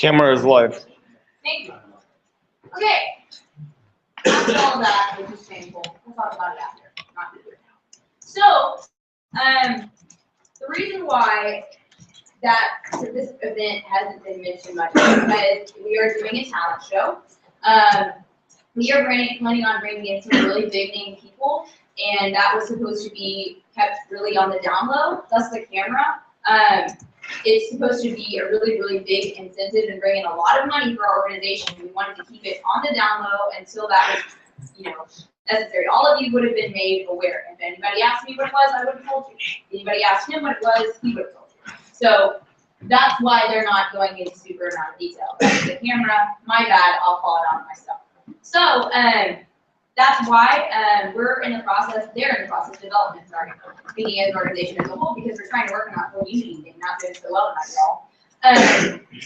Camera is live. Thank you. Okay. After all that, which is painful, we'll talk about it after, not here now. So, the reason why that this event hasn't been mentioned much is because we are doing a talent show. We are planning on bringing in some really big name people, and that was supposed to be kept really on the down low, plus the camera. It's supposed to be a really, really big incentive and bring in a lot of money for our organization. We wanted to keep it on the down low until that was, necessary. All of you would have been made aware. If anybody asked me what it was, I would have told you. If anybody asked him what it was, he would have told you. So that's why they're not going into super amount of detail. That's the camera, my bad, I'll call it out myself. So that's why they're in the process of development, speaking as an organization as a whole, because we're trying to work on that whole unity thing, not doing so well tonight,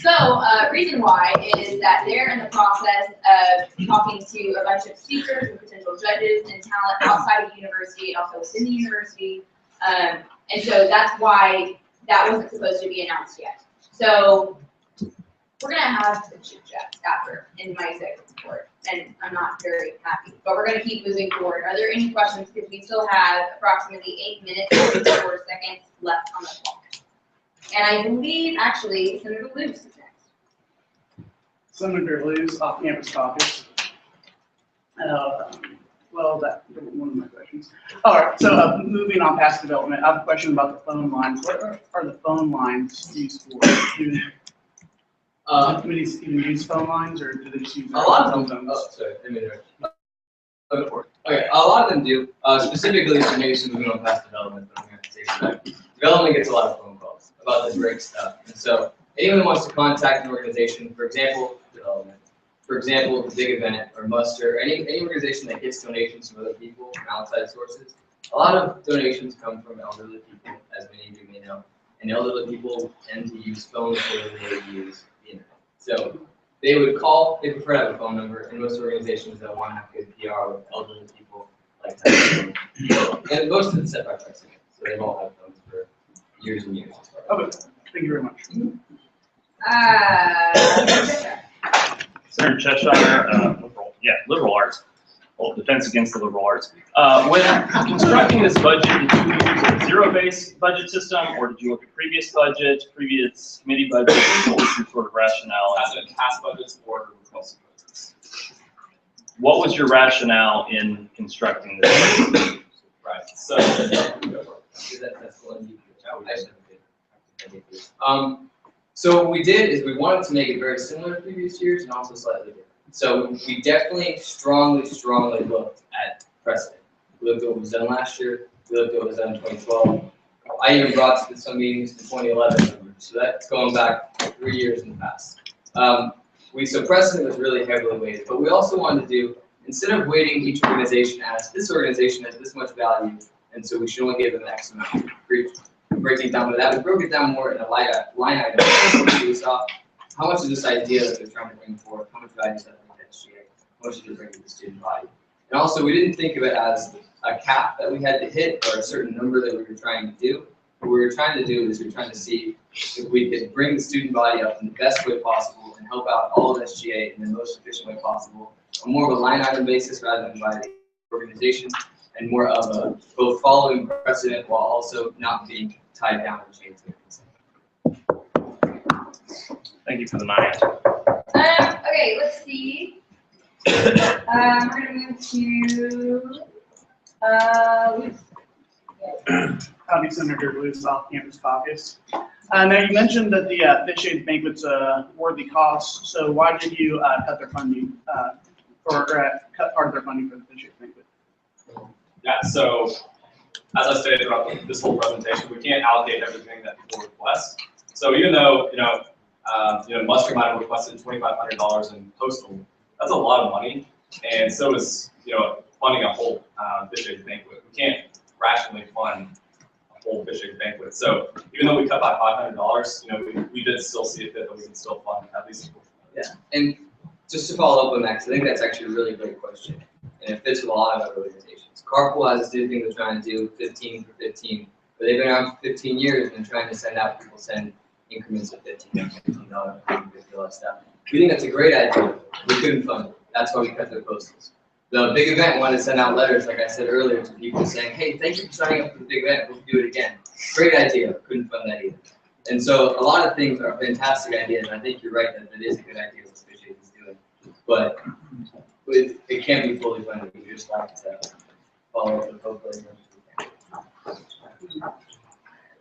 y'all. Reason why is that they're in the process of talking to a bunch of speakers and potential judges and talent outside of the university and also within the university. And so that's why that wasn't supposed to be announced yet. So we're gonna have some chit chats after in my executive report, and I'm not very happy, but we're gonna keep moving forward. Are there any questions? Because we still have approximately 8 minutes and 54 seconds left on the clock. And I believe actually Senator Luce is next. Senator Luce, off-campus caucus. Well, that's one of my questions. All right, so moving on past development, I have a question about the phone lines. What are the phone lines used for? Do committees even use phone lines, or do they just use a lot of them? Oh, sorry, okay, a lot of them do. Specifically, for maybe some moving on past development, but I'm going to say that development gets a lot of phone calls about this great stuff, and so anyone who wants to contact an organization, for example, development, for example, the big event or muster, any organization that gets donations from other people, from outside sources, a lot of donations come from elderly people, as many of you may know, and elderly people tend to use phones more than they use the internet. So they would call, they prefer to have a phone number, and most organizations that want to have good PR with elderly people like that. And most of it's set by precedent, so they've all had phones for years and years. Okay, thank you very much. Senator Cheshire, liberal arts. Well, defense against the liberal arts. When constructing this budget, did you use a zero-based budget system, or did you look at previous budgets, previous committee budgets? What was your sort of rationale? As in past budgets or requested budgets? What was your rationale in constructing this budget? Right. So, so what we did is we wanted to make it very similar to previous years and also slightly different. So we definitely strongly looked at precedent. We looked at what was done last year. We looked at what was done in 2012. I even brought to some meetings the 2011 numbers. So that's going back 3 years in the past. So precedent was really heavily weighted, but we also wanted to do, instead of weighting each organization as this organization has this much value, and so we should only give them X amount. Breaking down to that, we broke it down more in a line item. So we saw how much is this idea that they're trying to bring forward, how much value is that bring to SGA, how much does it bring to the student body. And also, we didn't think of it as a cap that we had to hit or a certain number that we were trying to do. What we were trying to do is we were trying to see if we could bring the student body up in the best way possible and help out all of SGA in the most efficient way possible, on more of a line item basis rather than by the organization, and more of a both following precedent while also not being tied down to chains. Thank you for the non-answer. Okay, let's see. We're gonna move to Luce. Howdy, Senator Luce, off-campus caucus. Now you mentioned that the Fish Shades banquet's a worthy cost. So why did you cut their funding cut part of their funding for the Fish Shades banquet? yeah, so as I stated throughout this whole presentation, we can't allocate everything that people request. So even though Muster might have requested $2,500 in postal, that's a lot of money, and so is funding a whole Fish Shades banquet. We can't rationally fund a whole Fish Shades banquet. So even though we cut by $500, we did still see it fit that we can still fund at least. Yeah, and just to follow up on that, because I think that's actually a really great question, and it fits with a lot of other organizations. Carpool has this new thing they're trying to do, 15 for 15, but they've been around for 15 years and they're trying to send out people send increments of $15, $15, $50 stuff. We think that's a great idea. We couldn't fund it. That's why we cut their postals. The big event wanted to send out letters, like I said earlier, to people saying, hey, thank you for signing up for the big event. We'll do it again. Great idea. Couldn't fund that either. And so a lot of things are fantastic ideas, and I think you're right that it is a good idea what Fish Aid is doing. But it can't be fully funded. We just like to follow up with hopefully.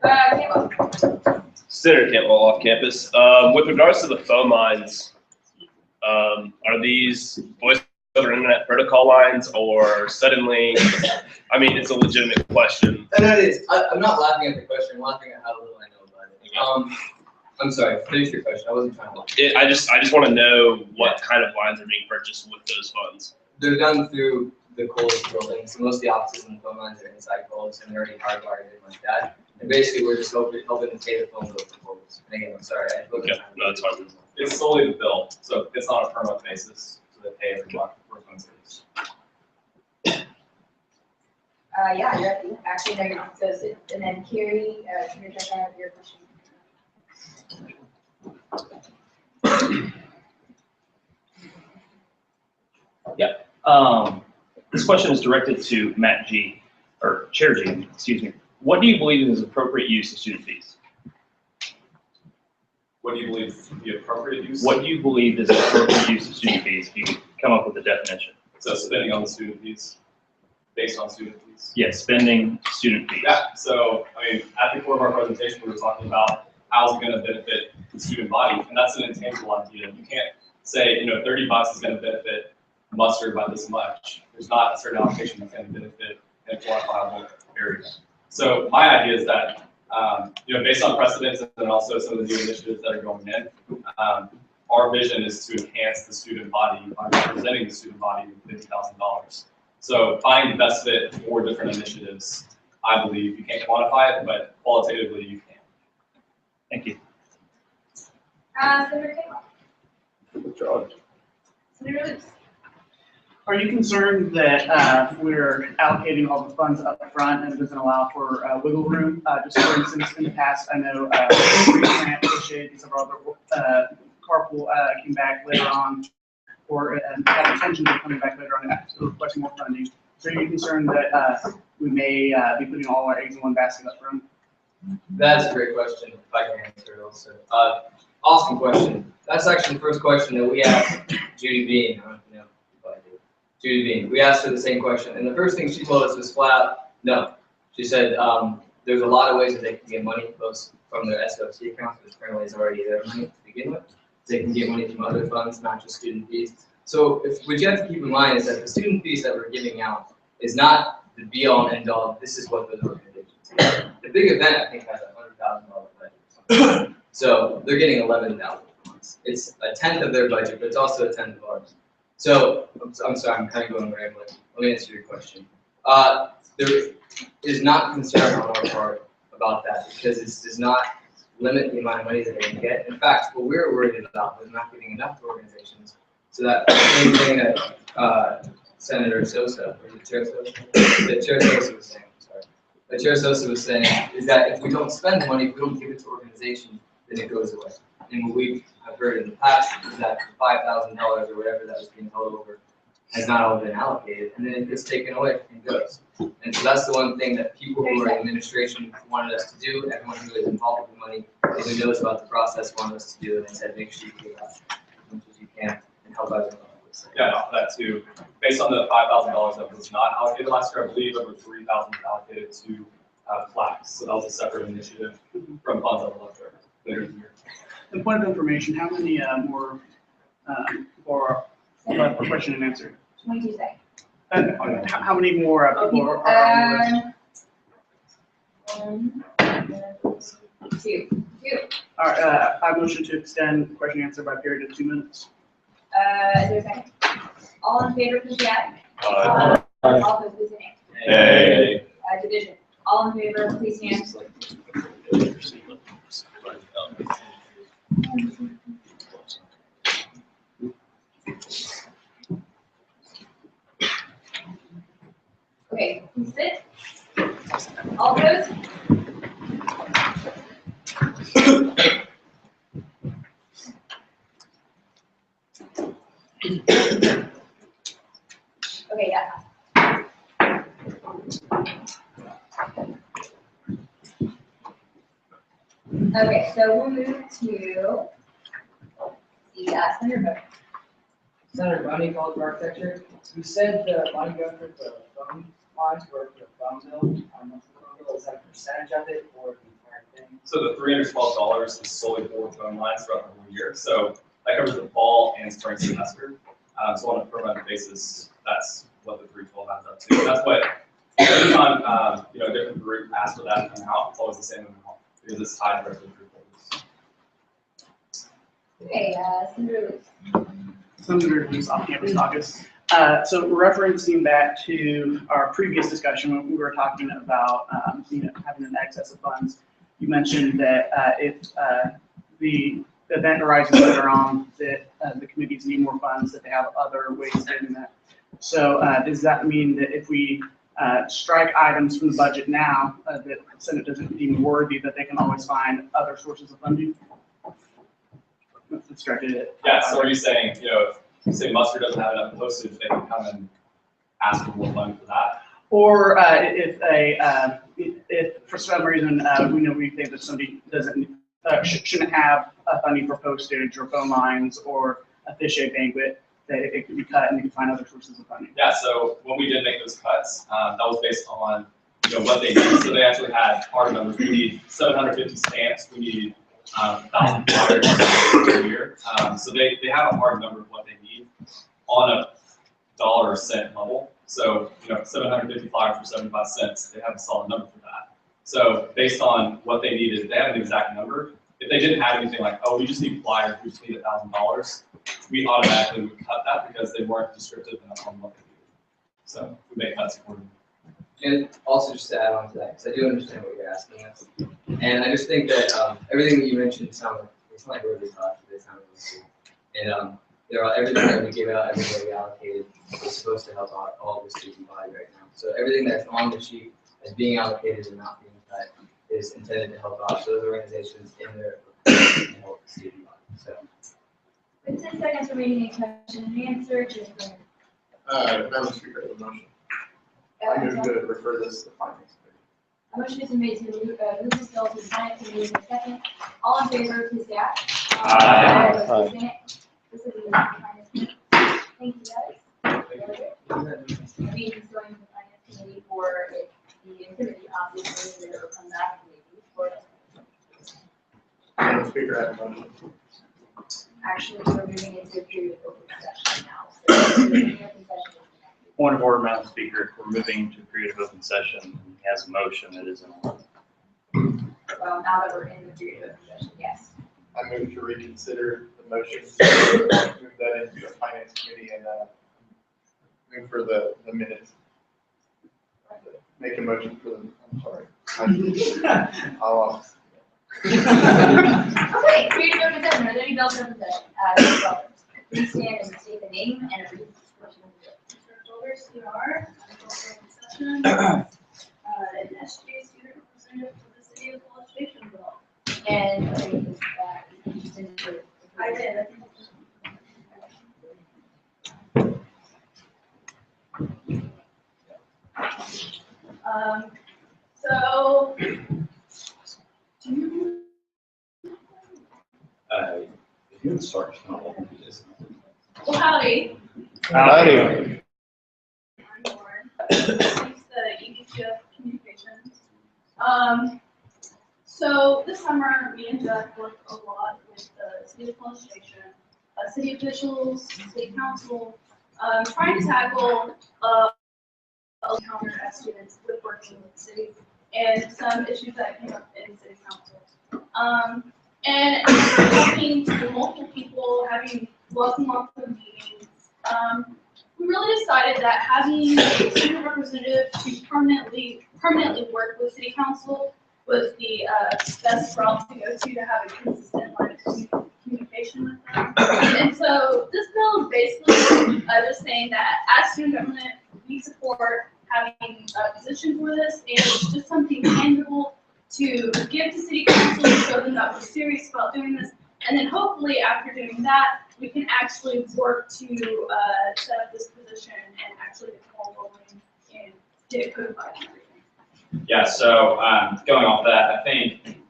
Caleb. Senator Cantwell off campus. With regards to the phone lines, are these voice over internet protocol lines or suddenly? I mean, it's a legitimate question. And that is, I'm not laughing at the question. I'm laughing at how little I know about it. I'm sorry. Finish your question. I wasn't trying to. I just want to know what kind of lines are being purchased with those funds. They're done through the Coles building. So most of the offices and the phone lines are inside Coles, and they're already hardwired in like that. And basically, we're just helping to pay the phone bill for Coles. And again, I'm sorry. Okay, no, that's fine. It's solely the bill, so it's not a per month basis, so they pay every month for phone service. Yeah, you're actually, no, you're not. So, and then Carrie, Senator Jeff, I have your question. This question is directed to Matt G, or Chair G, excuse me. What do you believe is appropriate use of student fees? What do you believe is the appropriate use? What do you believe is appropriate use of student fees? If you could come up with a definition. So spending on the student fees, based on student fees. Yes, spending student fees. Yeah, so, I mean, at the core of our presentation, we were talking about how's it gonna benefit the student body, and that's an intangible idea. You can't say, you know, $30 is gonna benefit mustard by this much. There's not a certain allocation that's gonna benefit in a quantifiable area. So my idea is that, you know, based on precedents and then also some of the new initiatives that are going in, our vision is to enhance the student body by representing the student body with $50,000. So finding the best fit for different initiatives, I believe you can't quantify it, but qualitatively you can. Thank you. Senator Caleb. Senator Lewis. Are you concerned that we're allocating all the funds up front and it doesn't allow for wiggle room? Just for instance, in the past, I know grant, Fish Aid, and several other carpool came back later on, or had intentions of coming back later on and requesting more funding. So are you concerned that we may be putting all our eggs in one basket up front? That's a great question. If I can answer it also. Awesome question. That's actually the first question that we asked Judy Bean. I don't know if I did. Judy Bean. We asked her the same question, and the first thing she told us was flat no. She said there's a lot of ways that they can get money both from their SOC account, which currently is already their money to begin with. They can get money from other funds, not just student fees. So what you have to keep in mind is that the student fees that we're giving out is not the be-all and end-all. This is what those organizations do. The big event, I think, has a $100,000 budget. So they're getting $11,000. It's a tenth of their budget, but it's also a tenth of ours. So I'm sorry, I'm kind of going rambling. Let me answer your question. There is not concern on our part about that because this does not limit the amount of money that they can get. In fact, what we're worried about was not giving enough to organizations. So that same thing that Senator Sosa, or Chair Sosa, that Chair Sosa was saying, that Chair Sosa was saying is that if we don't spend the money, if we don't give it to organizations, then it goes away. And what we have heard in the past is that $5,000 or whatever that was being held over has not all been allocated, and then it gets taken away and goes. And so that's the one thing that people who are in administration wanted us to do, everyone who is involved with the money, and who knows about the process wanted us to do, and they said make sure you give out as much as you can and help out. Yeah, off that too. Based on the $5,000 that was not allocated last year, I believe over $3,000 allocated to plaques. So that was a separate initiative from funds that were left over later in the year. And point of information, how many more for question and answer? 22 seconds. How many more people are on the list? Two. All right, I motion to extend question and answer by a period of 2 minutes. Is there a second? All in favor, please say aye. Aye. All opposed, please say nay. Hey. Division. All in favor, please stand. Okay, please sit. All opposed? Okay, yeah. Okay, so we'll move to the Senator vote. Senator Bunny, College of Architecture. You said the money going for the phone lines or for the phone bill, is that a percentage of it or the entire thing? So the $312 is solely for phone lines throughout the whole year. So that covers the fall and spring semester. So on a per month basis, that's what the 312 adds up to. That's what every time a different group asks for that amount, it's always the same amount because it's tied directly to 312. Okay, Senator Lewis. Senator Lewis, off-campus caucus. So referencing back to our previous discussion when we were talking about having an excess of funds, you mentioned that if the event arises later on that the committees need more funds, that they have other ways of doing that. So does that mean that if we strike items from the budget now that the Senate doesn't deem worthy, that they can always find other sources of funding? Let's strike it. Yeah, so are you saying, if say Mustard doesn't have enough postage, they can come and ask for more money for that? Or if for some reason we think that somebody doesn't shouldn't have funding for postage or phone lines or a fish egg banquet, that it could be cut and we can find other sources of funding. Yeah, so when we did make those cuts, that was based on what they need. So they actually had hard numbers. We need 750 stamps. We need 1,000 flyers per year. So they have a hard number of what they need on a dollar or cent level. So 750 flyers for 75 cents. They have a solid number for that. So based on what they needed, they have an exact number. If they didn't have anything like, oh, we just need flyers, we just need $1,000, we automatically would cut that because they weren't descriptive enough on what they needed. So we make cuts accordingly. And also just to add on to that, because I do understand what you're asking us. And I just think that everything that you mentioned sounded like really tough. It sounded really cool. And everything that we give out, everything that we allocated is supposed to help out all the student body right now. So everything that's on the sheet is being allocated and not being cut is intended to help out those organizations in their to help the student body. So. With 10 seconds remaining in question and answer, just Madam Speaker, the motion. I move to refer this to the finance committee. A motion has been made to move this bill to the finance committee in a second. All in favor, please say aye. Aye. This is the finance committee. Thank you, guys. Meeting's going to the finance committee for the committee, obviously, they will come back maybe for. Madam Speaker, I have a motion. Actually, we're moving into a period of open session now. So, open session is connected. Point of order, Madam Speaker, we're moving to a period of open session. He has a motion that is in order. Well, now that we're in the period of open session, yes. I move to reconsider the motion, move that into the finance committee and move for the minutes. Make a motion for them, I'm sorry. I'll lost. Okay, period of open session. Are there any bells in open session? Please stand and state the name and a brief description of the bill. Mr. Childers, CR, I'm in session, an SJ student representative for the city of College Station bill. And I think it's that you didn't do it. I did, I think. So, do you? If you would start, I'll do this. Well, howdy. Howdy. I'm Lauren. Thanks to EDCF Communications. So this summer, me and Jeff worked a lot with the city of College Station, city officials, city council, trying to tackle encounter as students with working with the city and some issues that came up in city council. And talking to multiple people, having lots and lots of meetings, we really decided that having a student representative to permanently work with city council was the best route to go to have a consistent line of communication with them. And so this bill is basically just saying that as student government, we support having a position for this, and it's just something tangible to give to city council to show them that we're serious about doing this, And then hopefully after doing that, we can actually work to set up this position and actually get the ball rolling and get it codified and everything. Yeah, so going off that, I think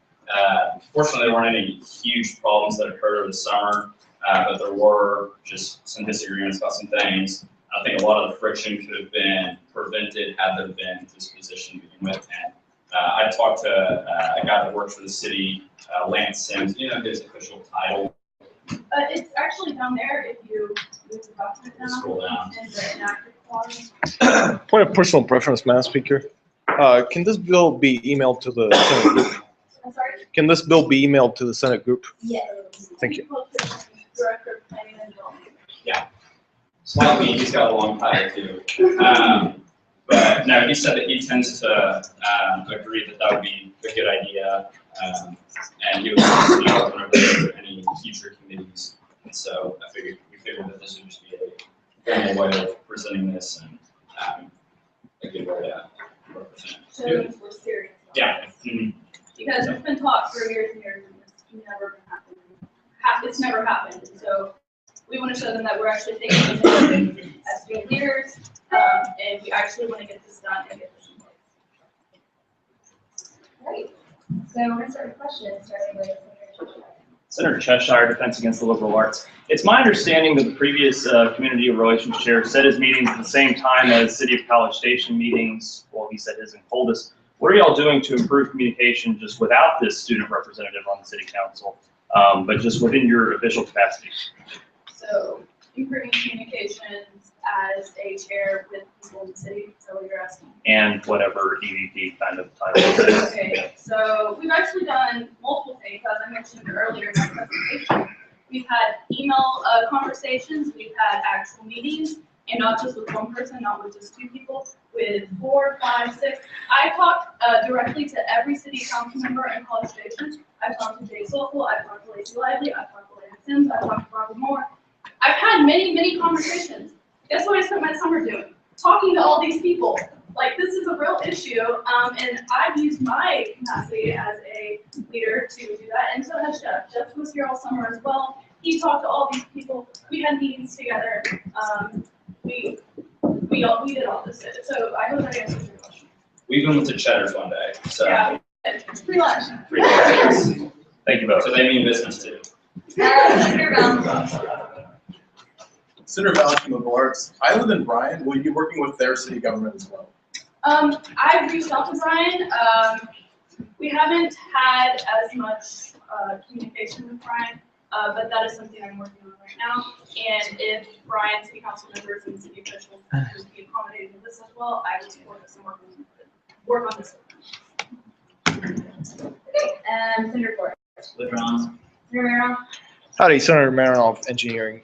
fortunately there weren't any huge problems that occurred over the summer, but there were just some disagreements about some things. I think a lot of the friction could have been prevented had there been this position to begin with. And I talked to a guy that works for the city, Lance Sims. Do you know his official title? It's actually down there if you move the document down. Scroll down. And the enacted clause. Point of personal preference, Madam Speaker. Can this bill be emailed to the Senate group? I'm sorry? Can this bill be emailed to the Senate group? Yes. Thank you. Director of Planning and Development. Slightly, he's got a long title too. But no, he said that he tends to agree that that would be a good idea. And he would let us know whenever there are any future committees. And so we figured that this would just be a formal way of presenting this and a good way to represent. So we're serious. about Yeah. this. Mhm. Because it's been talked for years and years, and it's never been happening. It's never happened, and so we want to show them that we're actually thinking as student leaders, and we actually want to get this done and get this in place. Great. So we're gonna start with questions, starting with Senator Cheshire. Senator Cheshire, Defense Against the Liberal Arts. It's my understanding that the previous Community Relations Chair set his meetings at the same time as City of College Station meetings. Well, he said his in Coldus. What are y'all doing to improve communication just without this student representative on the City Council, but just within your official capacity? So improving communications as a chair with people in the city, so what you're asking. And whatever EVP kind of title is. Okay, so we've actually done multiple things, as I mentioned earlier in my presentation. We've had email conversations, we've had actual meetings, and not just with one person, not with just two people, with 4, 5, 6. I talked directly to every city council member in College Station. I've talked to Jay Sokol, I've talked to Lacey Lively, I've talked to Lance Sims, I've talked to Barbara Moore. I've had many, many conversations. Guess what I spent my summer doing? Talking to all these people. Like, this is a real issue, and I've used my capacity as a leader to do that, and so has Jeff. Jeff was here all summer as well. He talked to all these people. We had meetings together. We did all this. So I hope that answers your question. We went to Cheddar's one day, so. Yeah, it's free lunch. Free lunch. Thank you both. So they mean business too. Senator Brown. Senator Valley from Liberal Arts. I live in Bryan. Will you be working with their city government as well? I've reached out to Brian. We haven't had as much communication with Brian, but that is something I'm working on right now. And if Brian, city council members, and city officials would be accommodating with this as well, I will support this and work on this. Okay, Senator Ford. LeBron. Senator Merrill. Howdy, Senator Marinoff, Engineering.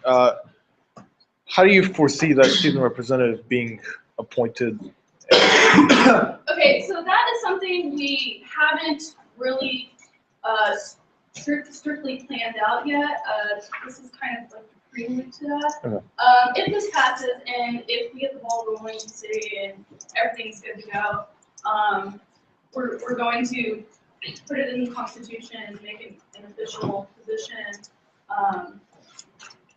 How do you foresee that student representative being appointed? Okay, so that is something we haven't really strictly planned out yet. This is kind of like a prelude to that. Okay. If this passes and if we get the ball rolling in the city and everything's good to go, we're going to put it in the Constitution and make it an official position.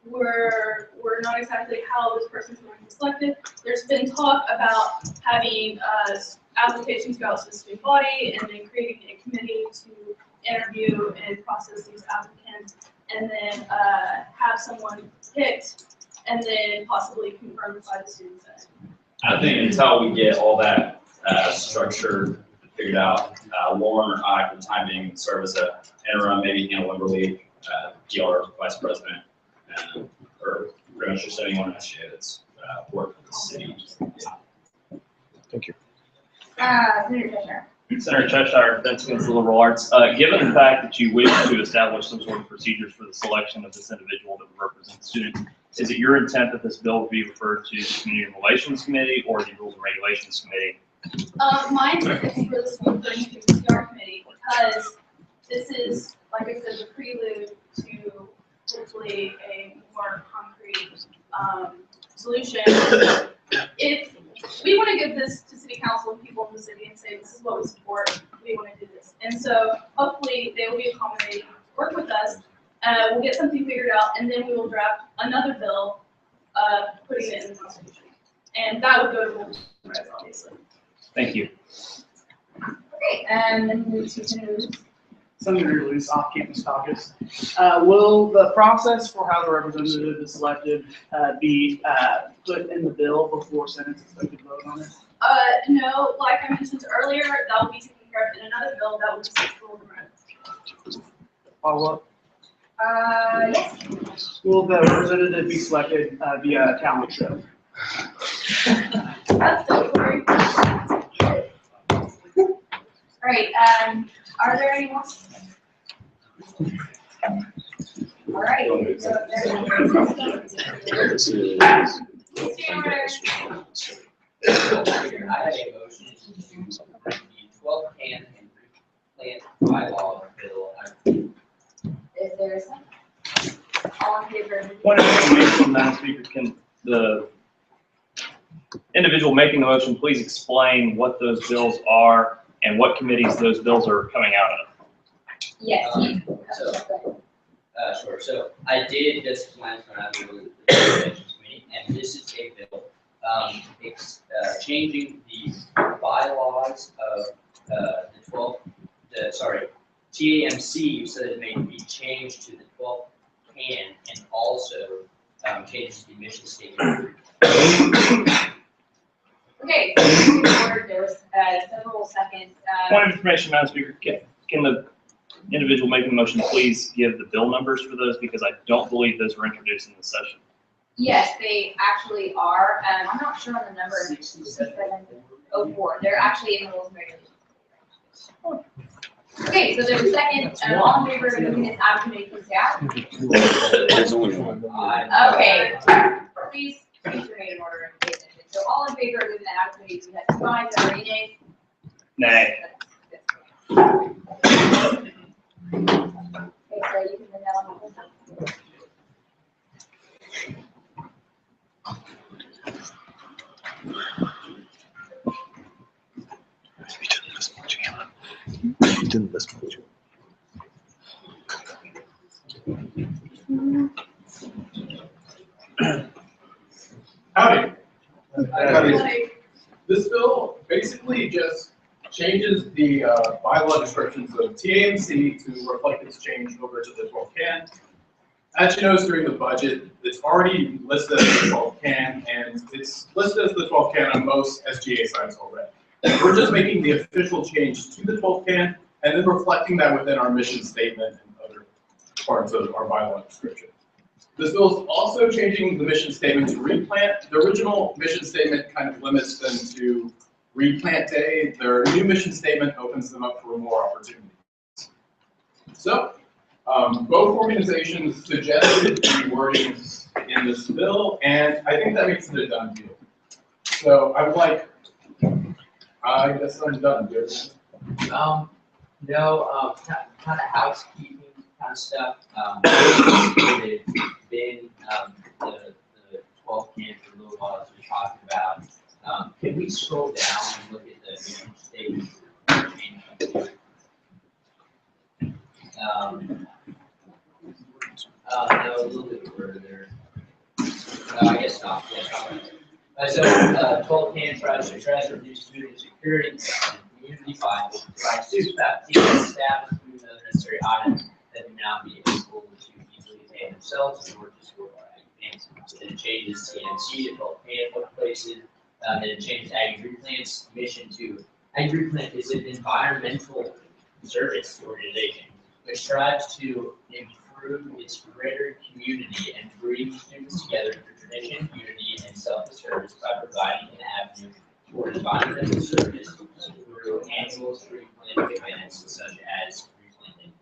We're not exactly how this person's going to be selected. There's been talk about having applications go out to the student body and then creating a committee to interview and process these applicants, and then have someone picked and then possibly confirmed by the student senate. I think until we get all that structure figured out, Lauren or I, for the time being, serve as an interim, maybe Hannah Wimberly, PR vice president, or pretty much just anyone in SGA that's worked for the city. Thank you. Senator Cheshire. Senator Cheshire, Defense Against the Liberal Arts. Given the fact that you wish to establish some sort of procedures for the selection of this individual that would represent the students, is it your intent that this bill be referred to the Community Relations Committee or the Rules and Regulations Committee? My intent is for this one going to the PR committee, because this is, like I said, the prelude to hopefully a more concrete solution. If we want to give this to city council and people in the city and say, this is what we support, we want to do this. And so hopefully they will be accommodating, work with us, We'll get something figured out, and then we will draft another bill, putting it in the Constitution. And that would go to rules and regs, obviously. Thank you. Okay, and then move to senators. Senator Luce, off-campus caucus. Will the process for how the representative is selected be put in the bill before Senate's expected to vote on it? No, like I mentioned earlier, that will be taken care of in another bill that will be sent to rules and regs. Follow up. Yes. Will the representative be selected via talent show? That's still very. All right, are there any more? All right. So there's I have a motion to the 12 can and plant bylaw bill. Is there a second? All in favor? Point of information, Madam Speaker, can the individual making the motion please explain what those bills are and what committees those bills are coming out of? Yes. Sure, so I did just plan for the Education Committee, and this is a bill, changing the bylaws of the 12, TAMC, so that it may be changed to the 12 can, and also changes the mission statement. Okay, so there was several seconds. Point of information, Madam Speaker, can the individual making the motion please give the bill numbers for those, because I don't believe those were introduced in the session. Yes, they actually are. I'm not sure on the number. 704. They're actually in the rules and regulations. Okay, so there's a second. All in favor of moving this out of committee, please say aye. There's only one. Okay, please remain in order and pay attention. So all in favor of moving that out of committee, we have 2 ayes, are there any nays? Nay. Okay, so you can now on the whole thing. You didn't miss much. Howdy. This bill basically just changes the bylaw descriptions of TAMC to reflect its change over to the 12 can. As you noticed during the budget, it's already listed as the 12 can, and it's listed as the 12 can on most SGA sites already. We're just making the official change to the 12 can, and then reflecting that within our mission statement and other parts of our bylaw description. This bill is also changing the mission statement to replant. The original mission statement kind of limits them to replant day. Their new mission statement opens them up for more opportunities. So, both organizations suggested the wording in this bill, and I think that makes it a done deal. So I would like, I guess I'm done, dude. No, kind of housekeeping kind of stuff. It's been the 12 cans for a little while as we talked about. Can we scroll down and look at the mission statement? No, a little bit further. No, I guess not. Yeah, so 12 can tries to address reduce food insecurity and community by providing students, faculty, and staff with food and other necessary items that may not be able to easily obtain themselves in order to support our ag advancements. It changes TNC to 12 can workplaces. Then it changes AgriPlant's mission to AgriPlant is an environmental service organization which strives to improve its greater community and bring students together through tradition, unity, and self-service by providing an avenue for environmental service through annual tree planting events such as replanting.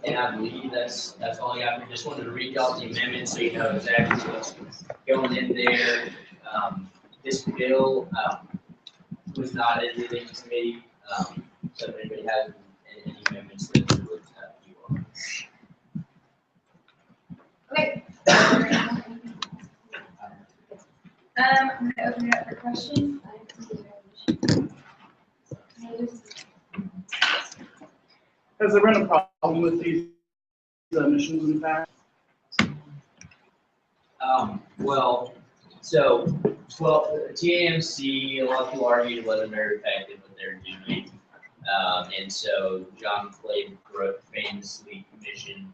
And I believe that's all I got. I just wanted to read y'all the amendment so you know exactly what's going in there. This bill was not in the committee, so if anybody has any amendments that they would you on. Okay. I'm gonna open it up for questions. Has there been a problem with these emissions in the past? So, TAMC, a lot of people argued whether they're effective what they're doing. And so John Clay famously commissioned,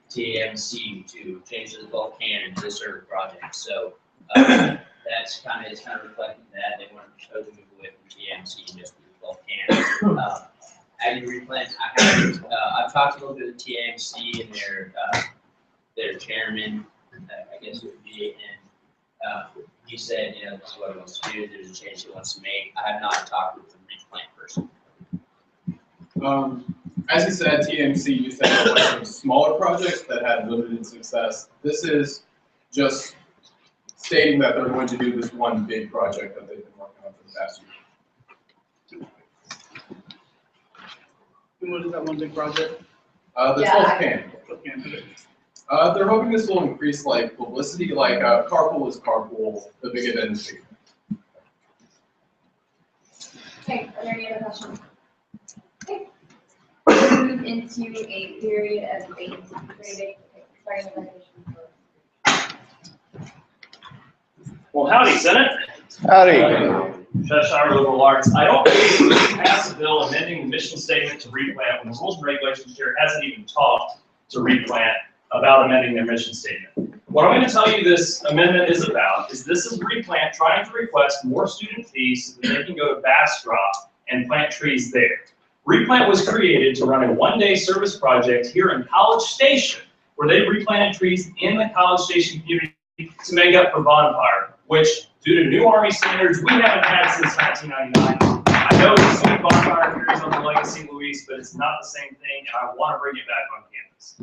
TAMC to change the Gulf Canyon to a certain project. So, it's kind of reflecting that. They want to move away from TAMC and just do the Gulf Canyon. Aggie Replant, I've talked a little bit with TAMC and their chairman, I guess it would be, and he said, this is what he wants to do, there's a change he wants to make. I have not talked with the replant person. As you said, TMC used to have some smaller projects that had limited success. This is just stating that they're going to do this one big project that they've been working on for the past year. And what is that one big project? The Yeah, 12th can. Okay. They're hoping this will increase like publicity, like carpool is carpool, the big event is big. Okay, are there any other questions? Okay. We'll move into a period of debate, starting with resolution. Well, howdy, Senate. Howdy. Cheshire Liberal Arts. I don't think we can pass a bill amending the mission statement to replant when the rules and regulations chair hasn't even talked to replant about amending their mission statement. What I'm going to tell you this amendment is about is this is replant trying to request more student fees so that they can go to Bastrop and plant trees there. Replant was created to run a one-day service project here in College Station where they replanted trees in the College Station community to make up for Bonfire, which, due to new Army standards, we haven't had since 1999. I know the sweet Bonfire carries on the legacy, Luis, but it's not the same thing, and I want to bring it back on campus.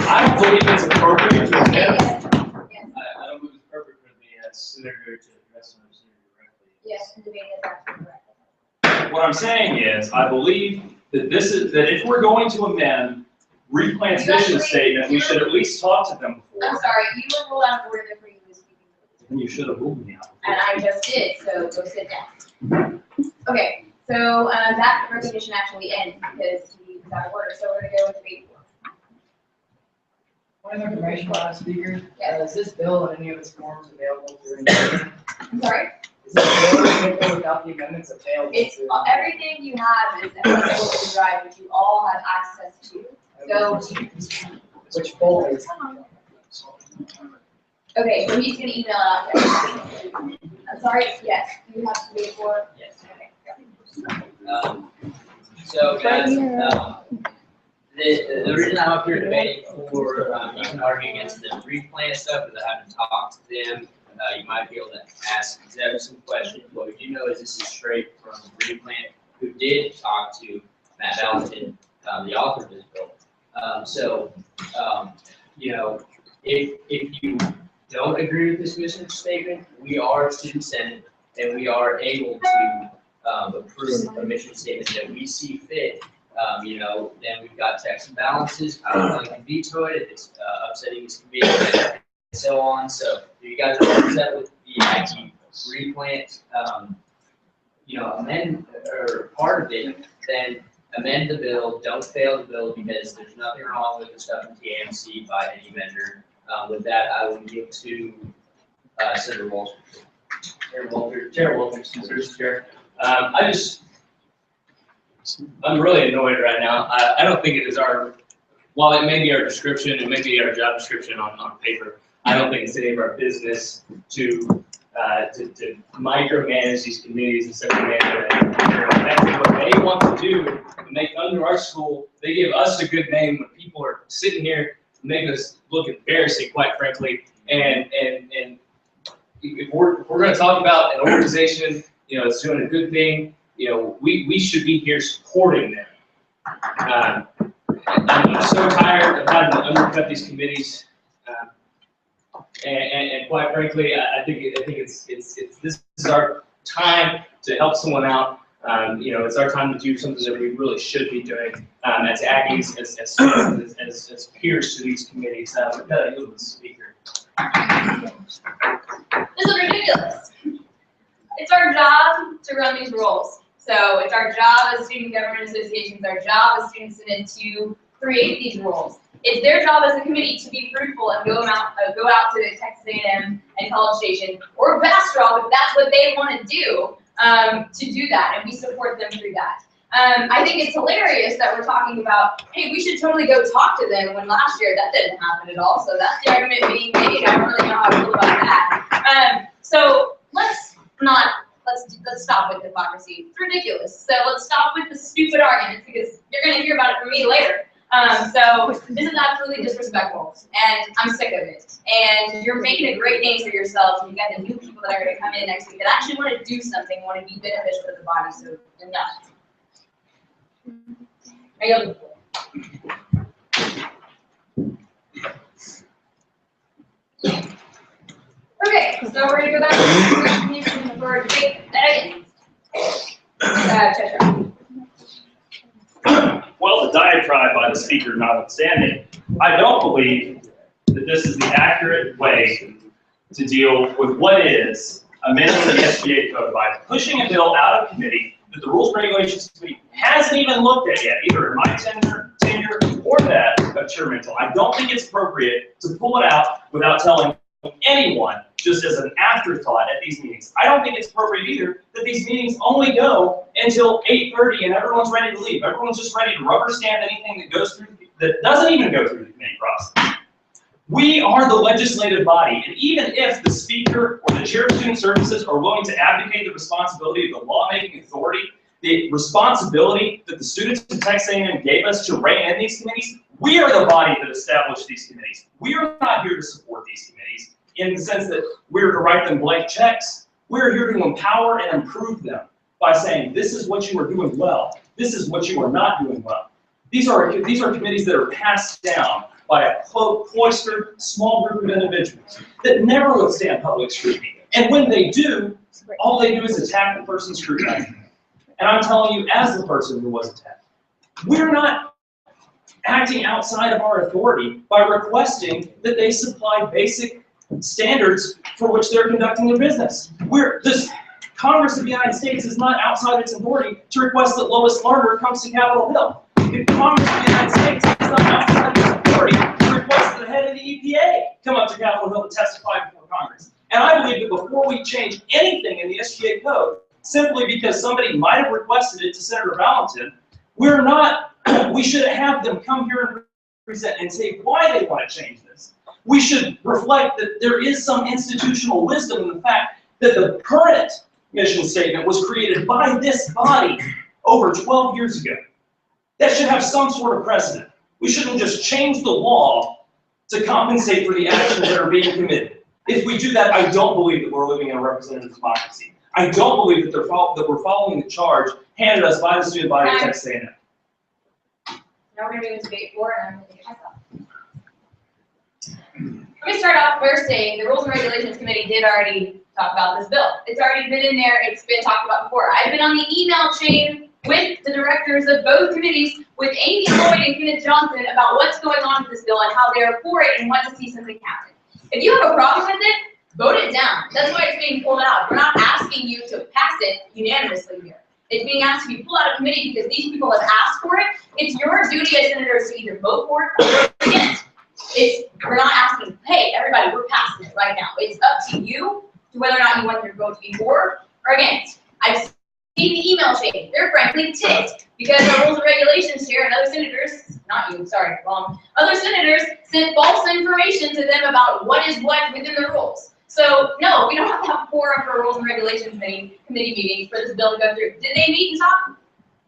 I don't believe it's appropriate to amend. I don't believe it's appropriate for the senator to address the senator directly. Yes, the debate is actually correct. What I'm saying is, I believe that that if we're going to amend Replant's mission statement, we should at least talk to them I'm before. sorry, you were ruled out of order before you were speaking. And you should have ruled me out. And I just did, so go sit down. Okay, so that recognition actually ends because he was out of order, so we're gonna go with debate 4. Point of information, Madam Speaker. Yes. Is this bill in any of its forms available during the meeting? I'm sorry, Is this bill available without the amendments available? it's, during- everything you have is available to drive, which you all have access to. So, Which folder? okay, so he's gonna email it out to everybody. I'm sorry, yes, you have debate 4? Yes. Okay. So guys, the reason I'm up here debating for, you can argue against the replant stuff, is I haven't talked to them. You might be able to ask them some questions. What we do know is this is straight from replant, who did talk to Matt Valentin, the author of this bill. If you don't agree with this mission statement, we are student senate, and we are able to approve a mission statement that we see fit. Then we've got checks and balances. I don't know, you can veto it if it's upsetting this committee, and so on. So if you guys are upset with the Aggie replant, amend or part of it, then amend the bill. Don't fail the bill because there's nothing wrong with the stuff in TAMC by any measure. With that, I will give to Senator Walter. Chair Walters, Mr. Chair. I'm really annoyed right now. I don't think it is while it may be our description, it may be our job description on paper, I don't think it's any of our business to micromanage these committees instead of managing that's what they want to do to make under our school. They give us a good name when people are sitting here making us look embarrassing, quite frankly. And if we're going to talk about an organization, that's doing a good thing, we should be here supporting them. I'm so tired of having to undercut these committees, and quite frankly, I think it's this is our time to help someone out. It's our time to do something that we really should be doing as Aggies, as peers to these committees. We've got a good speaker. This is ridiculous. It's our job to run these roles. So it's our job as student government associations, our job as student senate to create these rules. It's their job as a committee to be fruitful and go out to Texas A&M and College Station or Bastrop if that's what they want to do that, and we support them through that. I think it's hilarious that we're talking about, hey, we should totally go talk to them when last year that didn't happen at all. So that's the argument being made. I don't really know how I feel about that. So let's stop with hypocrisy. It's ridiculous. So let's stop with the stupid arguments because you're going to hear about it from me later. So this is absolutely disrespectful, and I'm sick of it. And you're making a great name for yourselves, and you got the new people that are going to come in next week that actually want to do something, want to be beneficial to the body. So enough. I yield the floor. Okay, so we're going to go back to the commission for debate again. Cheshire. Well, the diatribe by the speaker notwithstanding, I don't believe that this is the accurate way to deal with what is amending the SBA code by pushing a bill out of committee that the Rules and Regulations Committee hasn't even looked at yet, either in my tenure or that of Chair Mintle. I don't think it's appropriate to pull it out without telling anyone, just as an afterthought at these meetings. I don't think it's appropriate either that these meetings only go until 8:30 and everyone's ready to leave. Everyone's just ready to rubber stamp anything that goes through, that doesn't even go through the committee process. We are the legislative body, and even if the speaker or the chair of student services are willing to abdicate the responsibility of the lawmaking authority, the responsibility that the students of Texas A&M gave us to rein in these committees, we are the body that established these committees. We are not here to support these committees in the sense that we're to write them blank checks. We're here to empower and improve them by saying, this is what you are doing well. This is what you are not doing well. These are committees that are passed down by a cloistered small group of individuals that never withstand public scrutiny. And when they do, all they do is attack the person scrutinizing them. And I'm telling you, as the person who was attacked, we're not acting outside of our authority by requesting that they supply basic standards for which they're conducting their business. This Congress of the United States is not outside its authority to request that Lois Lerner comes to Capitol Hill. The Congress of the United States is not outside its authority to request that the head of the EPA come up to Capitol Hill to testify before Congress. And I believe that before we change anything in the SGA code, simply because somebody might have requested it to Senator Valentin, we should have them come here and present and say why they want to change this. We should reflect that there is some institutional wisdom in the fact that the current mission statement was created by this body over 12 years ago. That should have some sort of precedent. We shouldn't just change the law to compensate for the actions that are being committed. If we do that, I don't believe that we're living in a representative democracy. I don't believe that we're following the charge handed us by the student body of Texas A&M. Now we're going to do debate 4, and I'm going to take myself. Let me start off first saying the Rules and Regulations Committee did already talk about this bill. It's already been in there. It's been talked about before. I've been on the email chain with the directors of both committees, with Amy Lloyd and Kenneth Johnson, about what's going on with this bill and how they're for it and want to see something happen. If you have a problem with it, vote it down. That's why it's being pulled out. We're not asking you to pass it unanimously here. It's being asked to be pulled out of committee because these people have asked for it. It's your duty as senators to either vote for it or vote against. We're not asking, hey, everybody, we're passing it right now. It's up to you to whether or not you want your vote to be for or against. I've seen the email chain. They're frankly ticked because the Rules and Regulations chair and other senators, not you, sorry, other senators sent false information to them about what is what within the rules. So no, we don't have to have a forum for Rules and Regulations committee meetings for this bill to go through. Did they meet and talk?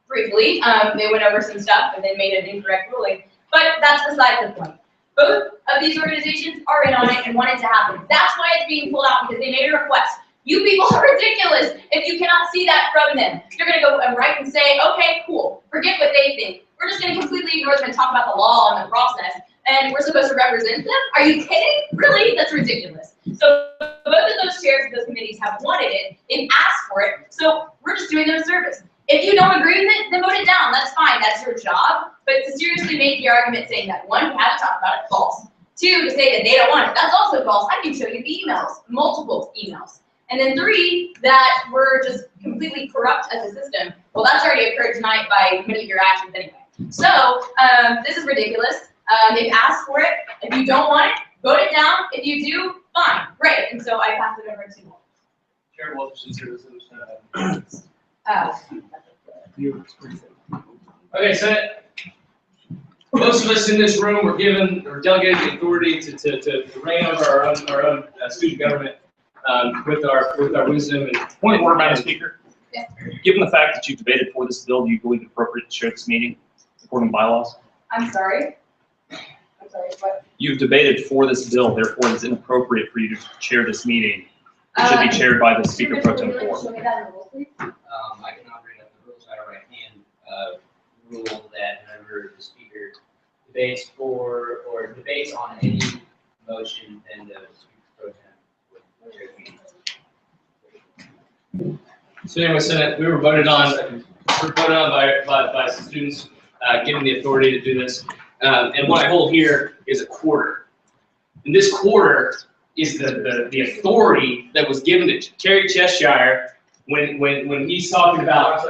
Briefly. They went over some stuff and then made an incorrect ruling. But that's beside the point. Both of these organizations are in on it and want it to happen. That's why it's being pulled out, because they made a request. You people are ridiculous if you cannot see that from them. You're going to go and write and say, okay, cool, forget what they think. We're just going to completely ignore them and talk about the law and the process, and we're supposed to represent them? Are you kidding? Really? That's ridiculous. So both of those chairs of those committees have wanted it and asked for it, so we're just doing them a service. If you don't agree with it, then vote it down. That's fine. That's your job. But to seriously make the argument saying that, one, we haven't talked about it, false. Two, to say that they don't want it, that's also false. I can show you the emails, multiple emails. And then 3, that we're just completely corrupt as a system. Well, that's already occurred tonight by many of your actions anyway. So, this is ridiculous. They've asked for it. If you don't want it, vote it down. If you do, fine, great. And so I pass it over to Wolf. Chair Walters, Okay, Senate. Most of us in this room were given or delegated the authority to reign over our own student government with our wisdom and. Point of order, Madam Speaker. Yes. Given the fact that you debated for this bill, do you believe it appropriate to chair this meeting according to bylaws? I'm sorry. I'm sorry, what? You've debated for this bill, therefore it's inappropriate for you to chair this meeting. It should be chaired by the Speaker Pro Tem Four. Show me that in the rules, please. I cannot bring up the rules by right hand, rule that whenever the speaker debates for, or debates on any motion, then the Speaker Pro Tem would chair the meeting. So anyway, Senate, we were voted on by some students, given the authority to do this. And what I hold here is a quarter. And this quarter is the authority that was given to Terry Cheshire when he's talking about,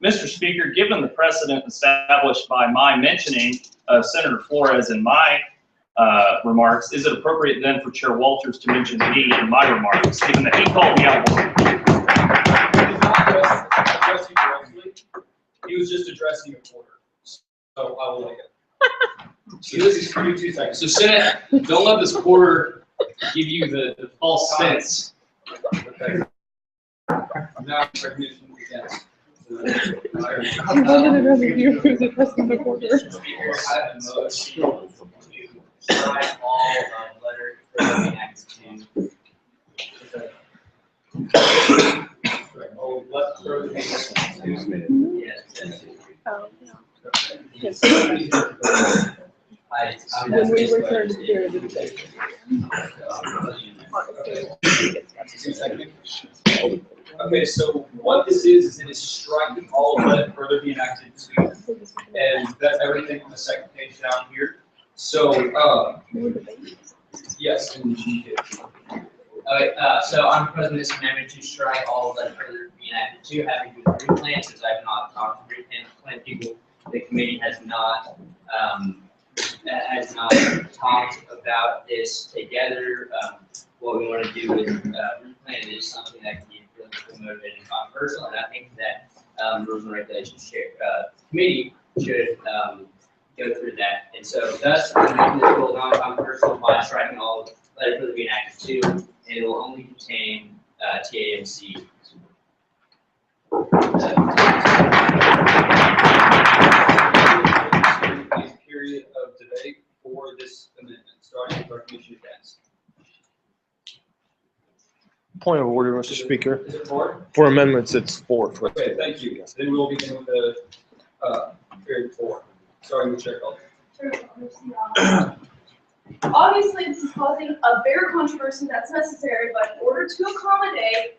Mr. Speaker, given the precedent established by my mentioning of Senator Flores in my remarks, is it appropriate then for Chair Walters to mention me in my remarks, given that he called me out? He was just addressing a quarter. So I will wait. So this is 32 seconds. So Senate, don't let this quarter give you the false sense. Okay. Now, recognition against. I'm going to rather you who's addressing the quarter. Speaker, I have a motion to strike all of letter 13 Act 2. Oh, let's throw the Yes, Oh, yes. yeah. I'm When we asking return to this spirit of the day. Okay, so what this is it is striking all of that further be enacted to, and that's everything on the second page down here. So, yes, and you did. Okay, so I'm proposing this amendment to strike all of that further be enacted to, having to do with replan, since I've not talked to replan people. The committee has not talked about this together. What we want to do with replan is something that can be really motivated and controversial, and I think that rules and regulations committee should go through that. And so thus, we're making this rule non-controversial by striking all of letter further be enacted to, and it will only contain TAMC. Period of debate for this amendment, starting with recognition against. Point of order, Mr. Speaker. Is it 4? For amendments, it's 4. Okay, thank you. Then we will begin with the period 4, starting with Chair Cullen. Obviously, this is causing a very controversy that's necessary, but in order to accommodate,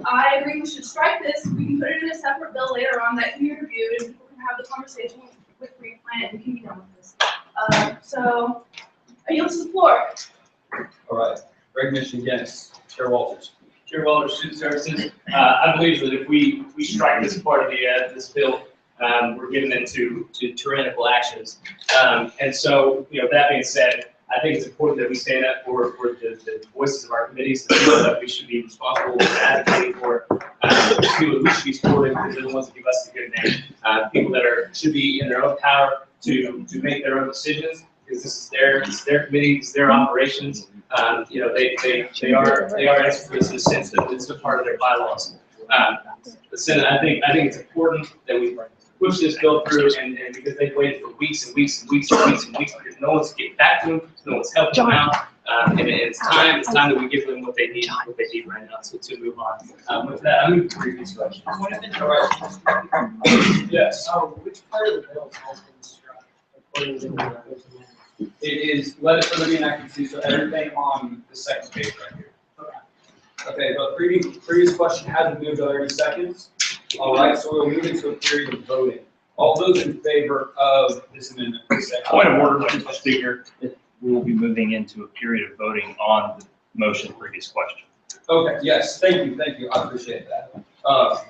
I agree we should strike this. We can put it in a separate bill later on that can be reviewed and people can have the conversation with replan and we can be done with this. So I yield to the floor. All right, recognition against Chair Walters. Chair Walters, Student Services. I believe that if we strike this part of this bill, we're getting into tyrannical actions. And so, that being said, I think it's important that we stand up for the voices of our committees, the people that we should be responsible and advocating for, the people that we should be supporting, because they're the ones that give us the good name. People that should be in their own power to make their own decisions, because this is their committee, it's their operations. They are experts in the sense that it's a part of their bylaws. The Senate, I think it's important that we push this bill through, and because they've waited for weeks and weeks and weeks and weeks and weeks, because no one's getting back to them, no one's helping them out, and it's time that we give them what they need right now to move on. With that, I'm going to previous question. All right. Yes. Which part of the bill has been struck? According to the It is let it further be enacted to, so everything on the second page right here. Okay, but previous question hasn't moved to 30 seconds. All right, so we'll move into a period of voting. All those in favor of this amendment, please say aye. Point of order, Mr. Speaker. We will be moving into a period of voting on the motion previous question. Okay, yes, thank you, I appreciate that.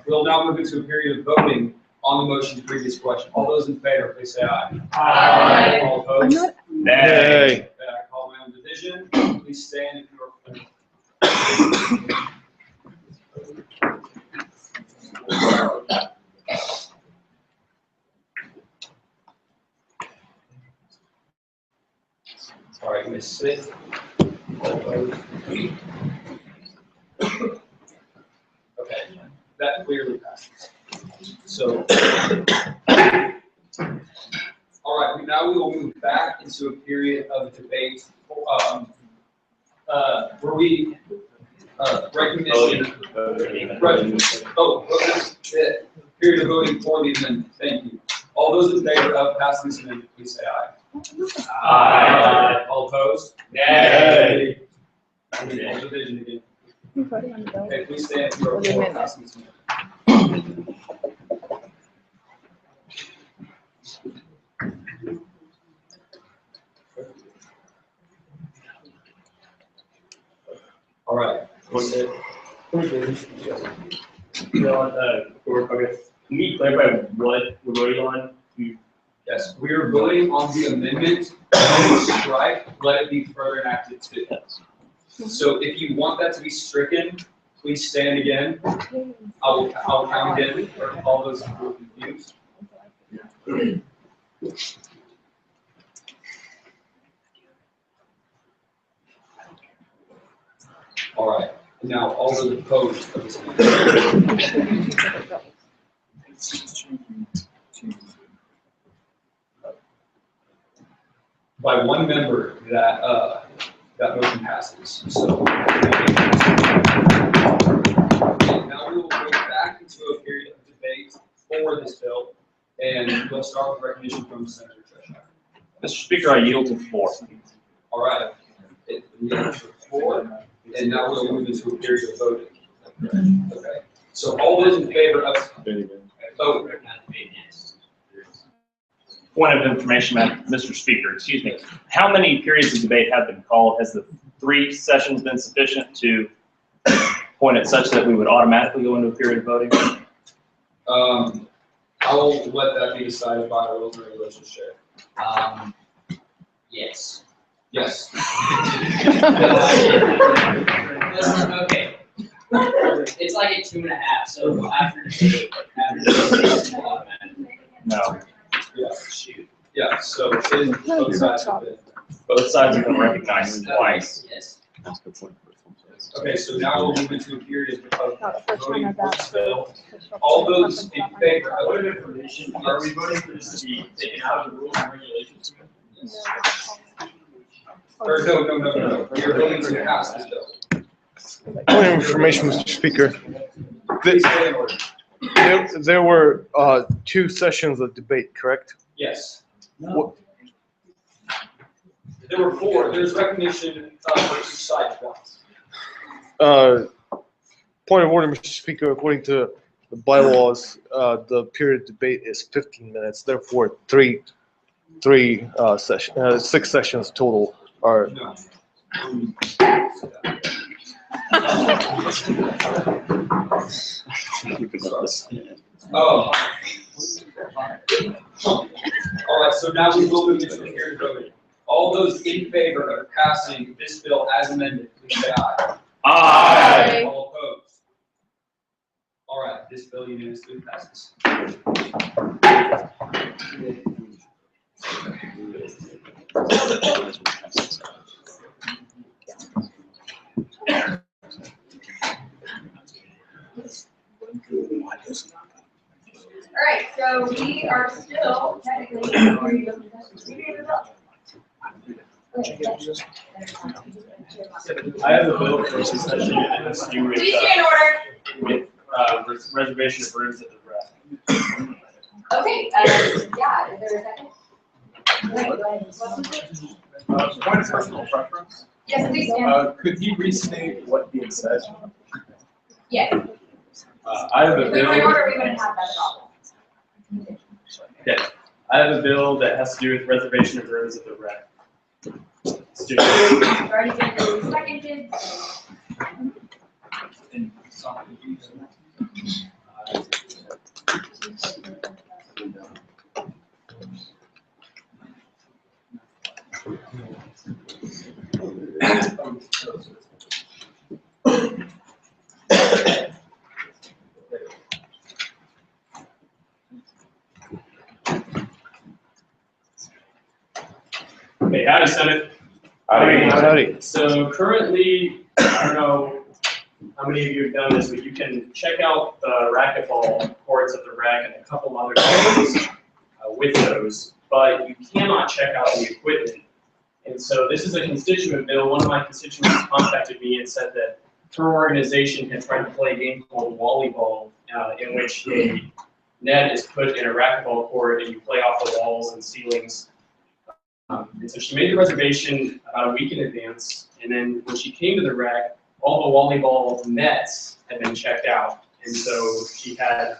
We'll now move into a period of voting on the motion previous question. All those in favor, please say aye. Aye. All opposed? Nay. Then I call my own division, please stand if you are. All right, Ms. Smith. All opposed? Okay, that clearly passes. So, all right, now we will move back into a period of debate, where we, recognition. Period of voting for the amendment, thank you. All those in favor of passing this amendment, please say aye. Aye. All opposed? Nay. All division again. Okay, please stand if you are for passing this amendment. All right. Can we clarify what we're voting on? Yes, we are voting on the amendment to strike, let it be further enacted too. So if you want that to be stricken, please stand again. I'll count again for all those who are confused. All right, now all those opposed of this amendment. By one member, that motion passes. So now we will go back into a period of debate for this bill, and we'll start with recognition from Senator Cheshire. Mr. Speaker, I yield to the floor. All right, it yields to the floor, and now we'll move into a period of voting. Okay, so all those in favor of vote. Point of information, Mr. Speaker, excuse me. How many periods of debate have been called? Has the 3 sessions been sufficient to point it such that we would automatically go into a period of voting? I will let that be decided by our rules and regulations chair. Yes. Yes. Listen, okay. It's like a 2.5, so after it's automatic. No. Yeah. Yeah, so in both sides have been. Both sides have been recognized twice. Yes. Okay, so now we'll move into a period of voting for this bill. All those in favor of What information, are we voting for this to be taken out of the rules and regulations? Or no. We are voting to pass this bill. Point of information, Mr. Speaker. Please stay in order. There were 2 sessions of debate, correct? Yes. What- There were 4. There's recognition for each side twice. Point of order, Mr. Speaker, according to the bylaws, the period of debate is 15 minutes, therefore 6 sessions total are. No. Oh. All right, so now we will move into the period of voting. All those in favor of passing this bill as amended, please say aye. Aye. All opposed? All right, this bill unanimously passes. All right, so we are still technically in reading of the bill. Okay, yes. I have a bill for suspension and it's due Please stay in order. with reservation of rooms at the rest. Okay, yeah, is there a second? Wait, go ahead. What's the- Point of personal preference. Yes, please stand. Could he restate what he had said? Yes. I have a If we were in bill, order, we wouldn't have that problem. okay, I have a bill that has to do with reservation of rooms at the rec. Student. It's already been seconded. Okay, howdy, Senate. Howdy. So currently, I don't know how many of you have done this, but you can check out the racquetball courts at the rec and a couple other things with those, but you cannot check out the equipment. And so this is a constituent bill. One of my constituents contacted me and said that her organization had tried to play a game called volleyball, in which a net is put in a racquetball court and you play off the walls and ceilings. And so she made the reservation about a week in advance, and then when she came to the rec, all the volleyball nets had been checked out. And so she had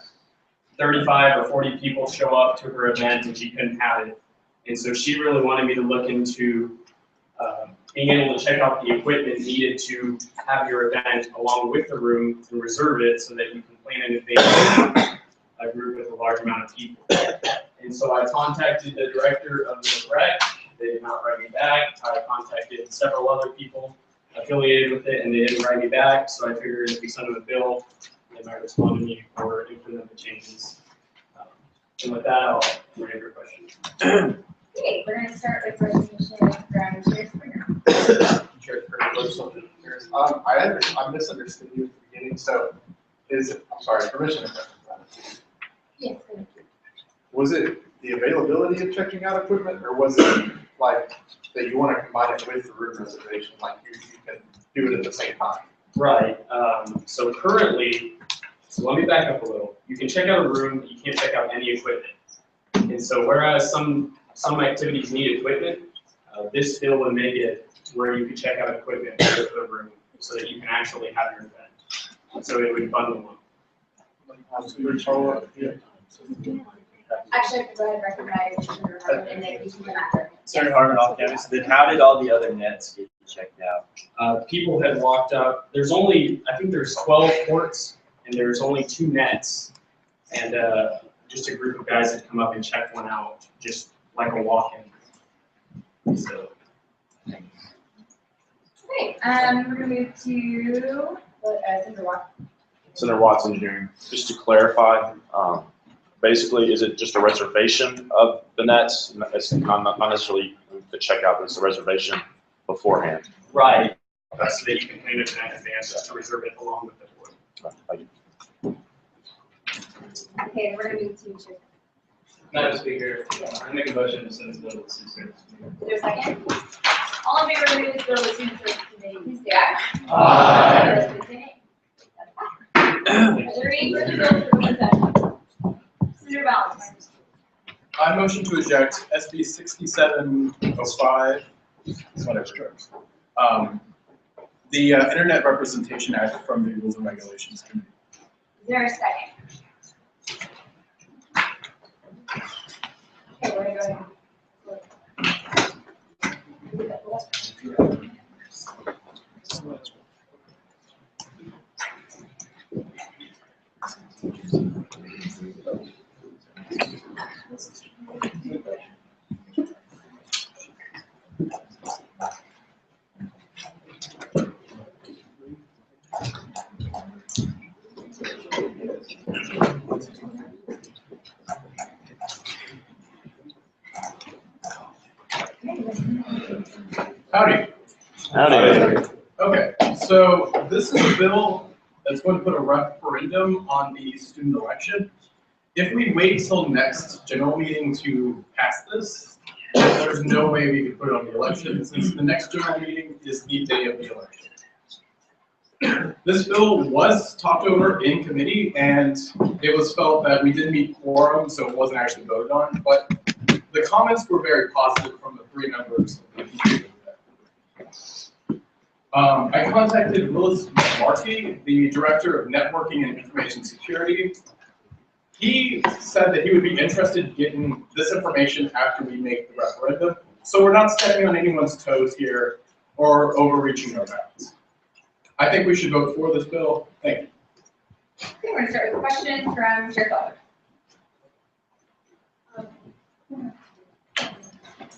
35 or 40 people show up to her event and she couldn't have it. And so she really wanted me to look into being able to check out the equipment needed to have your event along with the room and reserve it so that you can plan in advance a group with a large amount of people. And so I contacted the director of the rec. They did not write me back. I contacted several other people affiliated with it, and they didn't write me back. So I figured if we send them a bill, they might respond to me or implement the changes. And with that, I'll answer your questions. Okay, we're gonna start with presentation from Chair Springer. Chair Springer, I misunderstood you at the beginning, so I'm sorry, Commissioner. Yes, thank you. Was it the availability of checking out equipment, or was it like that you want to combine it with the room reservation, like you can do it at the same time? Right, so currently, so let me back up a little. You can check out a room, but you can't check out any equipment. And so whereas some activities need equipment, this bill would make it where you can check out equipment with the room so that you can actually have your event. So it would bundle them. Actually, I have to go ahead and recognize Senator Harmon, and then you can come after. Senator Harmon off campus, then how did all the other nets get checked out? People had walked up, I think there's 12 courts, and there's only 2 nets. And just a group of guys had come up and checked one out, just like a walk-in. So. Okay, we're gonna move to, Senator Watt. Senator Watts Engineering. Just to clarify, basically, is it just a reservation of the nets? It's not necessarily the checkout, but it's a reservation beforehand. Right. So that you can plan it in advance to reserve it along with the board. Thank you. Okay, we're gonna move to Chair. Madam Speaker, I make a motion to send this bill to the City Service Committee. Is there a second? All in favor of moving this bill to the Student Services Committee, please say aye. Aye. Those opposed, say nay. Is there any further bills for open session? Senator Valentine. I motion to eject SB 6705, the Internet Representation Act from the Rules and Regulations Committee. Is there a second? Okay, we're gonna go ahead. Howdy. Howdy. Okay, so this is a bill that's going to put a referendum on the student election. If we wait till next general meeting to pass this, there's no way we could put it on the election, since the next general meeting is the day of the election. This bill was talked over in committee, and it was felt that we didn't meet quorum, so it wasn't actually voted on, but the comments were very positive from the 3 members of the committee. I contacted Willis Markey, the Director of Networking and Information Security. He said that he would be interested in getting this information after we make the referendum, so we're not stepping on anyone's toes here or overreaching our bounds. I think we should vote for this bill. Thank you. Okay, we're gonna start with questions from Chair Felder.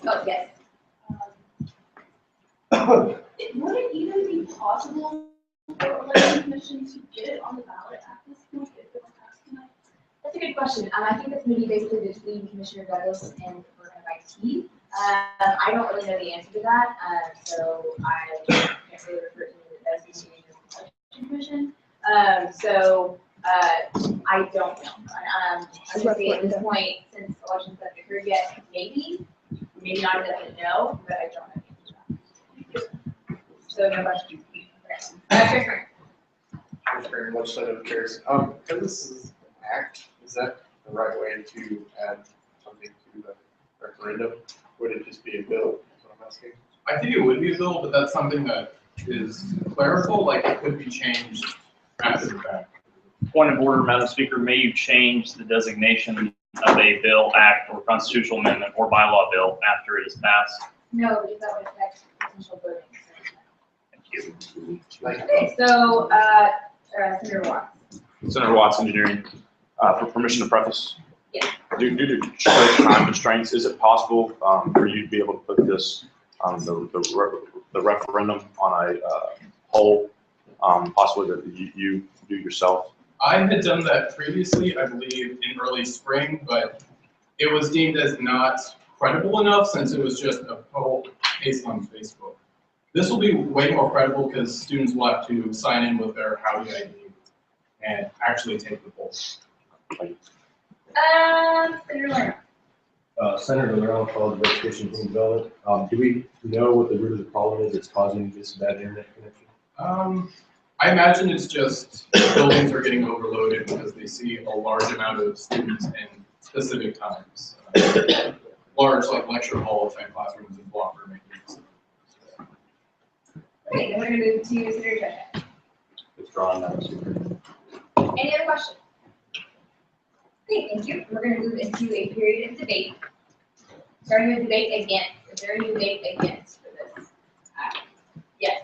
Oh, yes. Would it even be possible for election commission to get it on the ballot at this point if it was passed tonight? That's a good question. I think it's gonna be basically between Commissioner Douglas and the Department of IT. I don't really know the answer to that, so I can't really refer to it as the election commission. I don't know. I would say at this point, since elections haven't occurred yet, maybe not a definite no, but I don't know the answer to that. So no question. Chair Turner. Very much so, I'm curious. Because this is an act, is that the right way to add something to the referendum? Would it just be a bill? That's what I'm asking. I think it would be a bill, but that's something that is clerical, like it could be changed after the fact. Point of order, Madam Speaker, may you change the designation of a bill, act, or constitutional amendment or bylaw bill after it is passed? No, because that would affect potential voting. Thank you. Okay, so, Senator Watts. Senator Watts, engineering, for permission to preface. Yeah. Due to time constraints, is it possible for you to be able to put this, the referendum on a poll, possibly that you do yourself? I had done that previously, I believe, in early spring, but it was deemed as not credible enough since it was just a poll based on Facebook. This will be way more credible because students will have to sign in with their Howdy ID and actually take the poll. Senator Lerner. Senator Lerner called the Education Boom Development. Do we know what the root of the problem is that's causing this bad internet connection? I imagine it's just buildings are getting overloaded because they see a large amount of students in specific times. Large, like lecture hall type classrooms and block room meetings. Okay, then we're gonna move to Senator Jeff. Withdrawn, Madam Speaker. Any other questions? Okay, thank you. We're gonna move into a period of debate. Starting with debate against. Is there any debate against for this? Yes.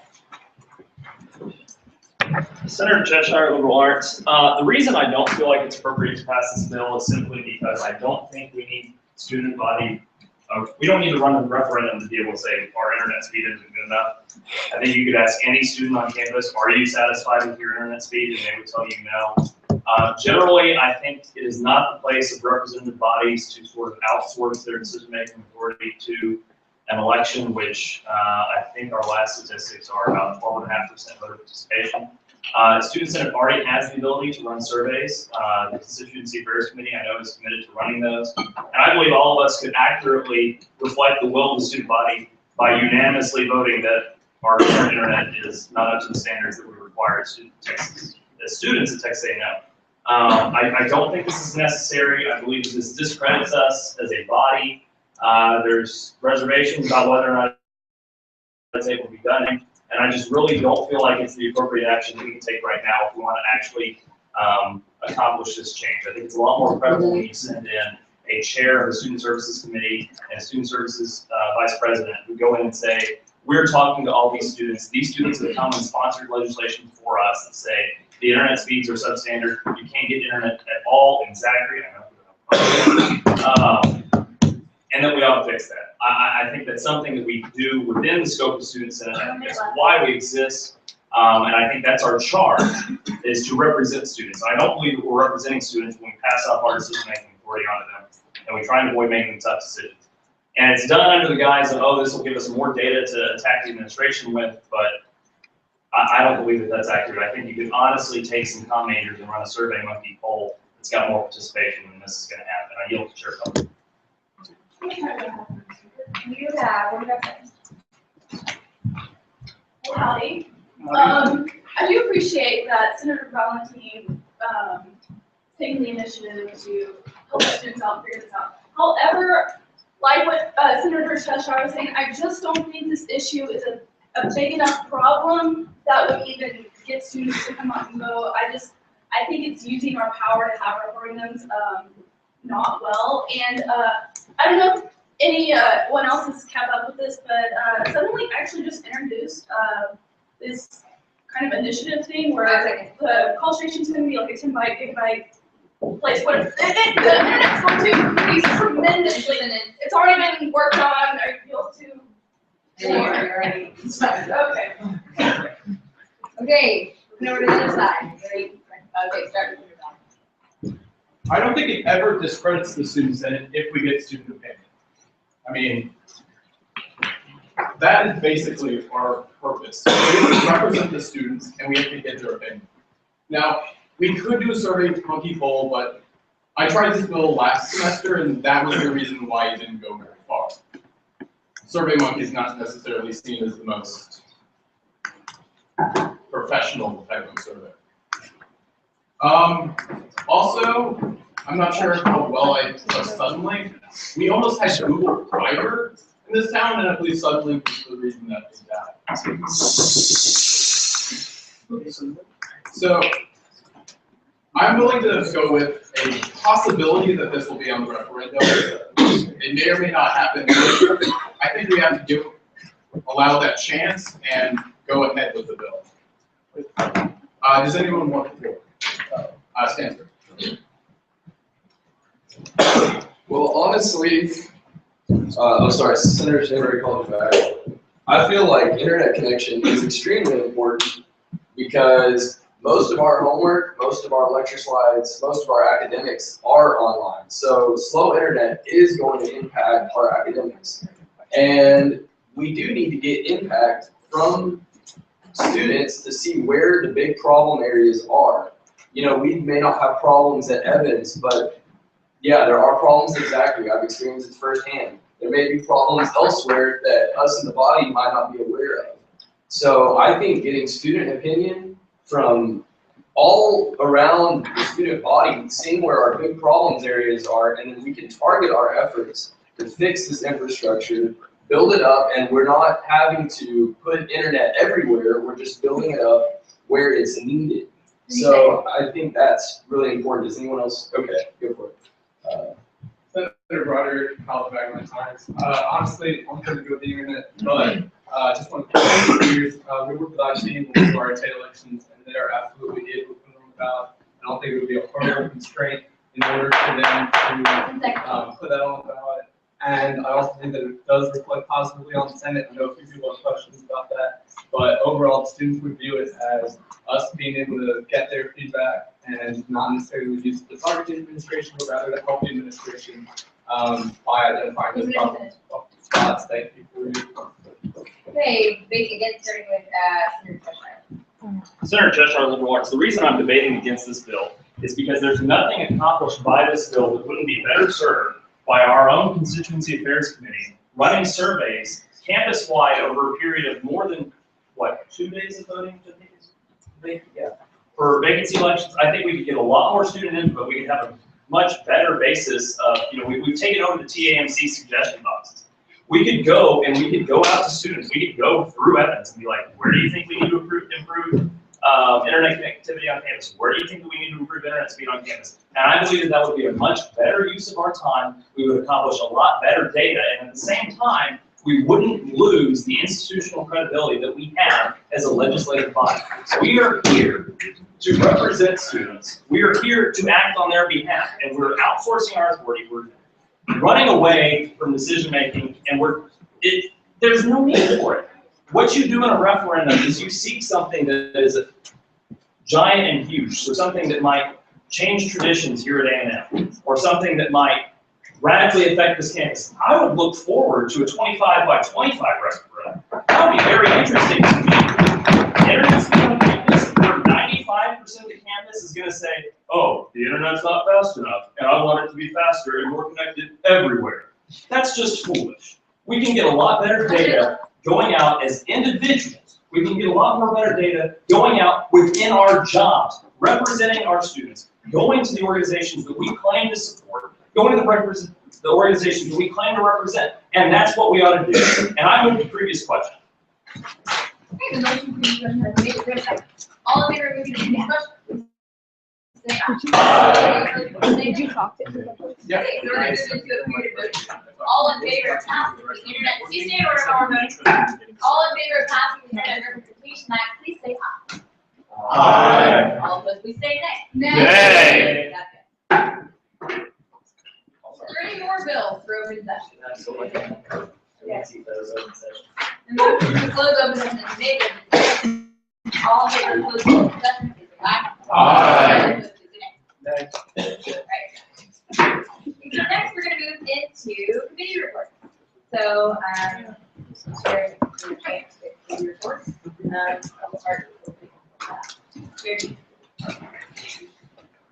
Senator Cheshire, Liberal Arts. The reason I don't feel like it's appropriate to pass this bill is simply because I don't think we need student body. We don't need to run a referendum to be able to say our internet speed isn't good enough. I think you could ask any student on campus, are you satisfied with your internet speed? And they would tell you no. Generally, I think it is not the place of representative bodies to sort of outsource their decision-making authority to an election, which I think our last statistics are about 12.5% voter participation. Student Senate already has the ability to run surveys. The Constituency Affairs Committee, I know, is committed to running those. And I believe all of us could accurately reflect the will of the student body by unanimously voting that our current internet is not up to the standards that we require as students at Texas A&M. I don't think this is necessary. I believe this discredits us as a body. There's reservations about whether or not it's able to be done, and I just really don't feel like it's the appropriate action that we can take right now if we want to actually accomplish this change. I think it's a lot more credible when you send in a chair of the Student Services Committee and a Student Services Vice President who go in and say, we're talking to all these students. These students have come and sponsored legislation for us that say the internet speeds are substandard. You can't get internet at all in Zachary. And then we ought to fix that. I think that's something that we do within the scope of Student Senate. I think that's why we exist. And I think that's our charge, is to represent students. I don't believe that we're representing students when we pass off our decision-making authority onto them, and we try and avoid making tough decisions. And it's done under the guise of, oh, this will give us more data to attack the administration with, but I don't believe that that's accurate. I think you could honestly take some comm majors and run a survey monkey poll that's got more participation than this is going to happen. I yield to Chair Felder. You have, what do you have? Well, howdy. I do appreciate that Senator Valentine taking the initiative to help the students out, figure this out. However, like what Senator Cheshire was saying, I just don't think this issue is a big enough problem that would even get students to come out and vote. I think it's using our power to have referendums not well. And I don't know if anyone else has kept up with this, but Suddenly actually just introduced this kind of initiative thing where the call station's gonna be like a 10 place, but the internet's going to increase tremendously, and it's already been worked on. Are you able to? Okay. Okay, moving over to the other side. Ready? Okay, start with your down. I don't think it ever discredits the student senate if we get student opinion. I mean, that is basically our purpose. We represent the students and we have to get their opinion. Now, we could do a survey monkey poll, but I tried this bill last semester and that was the reason why it didn't go very far. Survey monkey is not necessarily seen as the most professional type of survey. Also, I'm not sure how well I trust Suddenlink. We almost had Google Fiber in this town, and I believe Suddenlink was the reason that they died. So, I'm willing to go with a possibility that this will be on the referendum. It may or may not happen. I think we have to allow that chance and go ahead with the bill. Does anyone want the floor? Stanford. Well, honestly, sorry, Senator Stanford called me back. I feel like internet connection is extremely important because most of our homework, most of our lecture slides, most of our academics are online. So slow internet is going to impact our academics. And we do need to get impact from students to see where the big problem areas are. You know, we may not have problems at Evans, but yeah, there are problems exactly. I've experienced it firsthand. There may be problems elsewhere that us in the body might not be aware of. So I think getting student opinion from all around the student body, seeing where our big problems areas are, and then we can target our efforts to fix this infrastructure, build it up, and we're not having to put internet everywhere, we're just building it up where it's needed. So I think that's really important. Does anyone else? Okay, go for it. Senator Broderick, College of Agricultural Science. Honestly, I'm going to go with the internet, but just want to put years. We work with IT when we do our state elections, and they're absolutely able to put them on the ballot. I don't think it would be a hard constraint in order for them to put that on the ballot. And I also think that it does reflect positively on the Senate. I know a few people have questions about that, but overall, the students would view it as us being able to get their feedback and not necessarily use the targeted administration, but rather to help the administration by identifying those problem spots. Thank you for your Okay, again, starting with Senator Cheshire. Senator Cheshire, Liberal Arts. The reason I'm debating against this bill is because there's nothing accomplished by this bill that wouldn't be better served by our own Constituency Affairs Committee running surveys campus-wide over a period of more than, what, 2 days of voting? Yeah. For vacancy elections, I think we could get a lot more student input. We could have a much better basis of, you know, we've taken over the TAMC suggestion boxes. We could go and we could go out to students. We could go through Evans and be like, where do you think we need to improve internet connectivity on campus? Where do you think that we need to improve internet speed on campus? And I believe that that would be a much better use of our time. We would accomplish a lot better data, and at the same time, we wouldn't lose the institutional credibility that we have as a legislative body. We are here to represent students. We are here to act on their behalf, and we're outsourcing our authority. We're running away from decision making, and there's no need for it. What you do in a referendum is you seek something that is giant and huge, so something that might change traditions here at A&M, or something that might radically affect this campus. I would look forward to a 25 by 25 referendum. That would be very interesting to me. Internet speed on campus, where 95% of the campus is going to say, oh, the internet's not fast enough, and I want it to be faster and more connected everywhere. That's just foolish. We can get a lot better data going out as individuals. We can get a lot more better data going out within our jobs, representing our students, going to the organizations that we claim to support, going to the organizations that we claim to represent, and that's what we ought to do. And I move to the previous question. Okay, the motion please, all in favor of moving to the next question? Say aye. Did you talk to him? Yeah. Okay, we're going to move into a period vote. All in favor of passing the internet, please stand order how we're voting. All in favor of passing the Internet Representation Act, please say aye. Aye. All opposed, please say nay. Nay. That's it. Is there any more bills for open session? Absolutely. Yes. See those open session. The motion to close open session is made. All in favor of closing open session, please say aye. Aye. Opposed, please say nay. Right. So next, we're gonna move into committee reports. So, Chair, committee reports. I'll start with Chair G.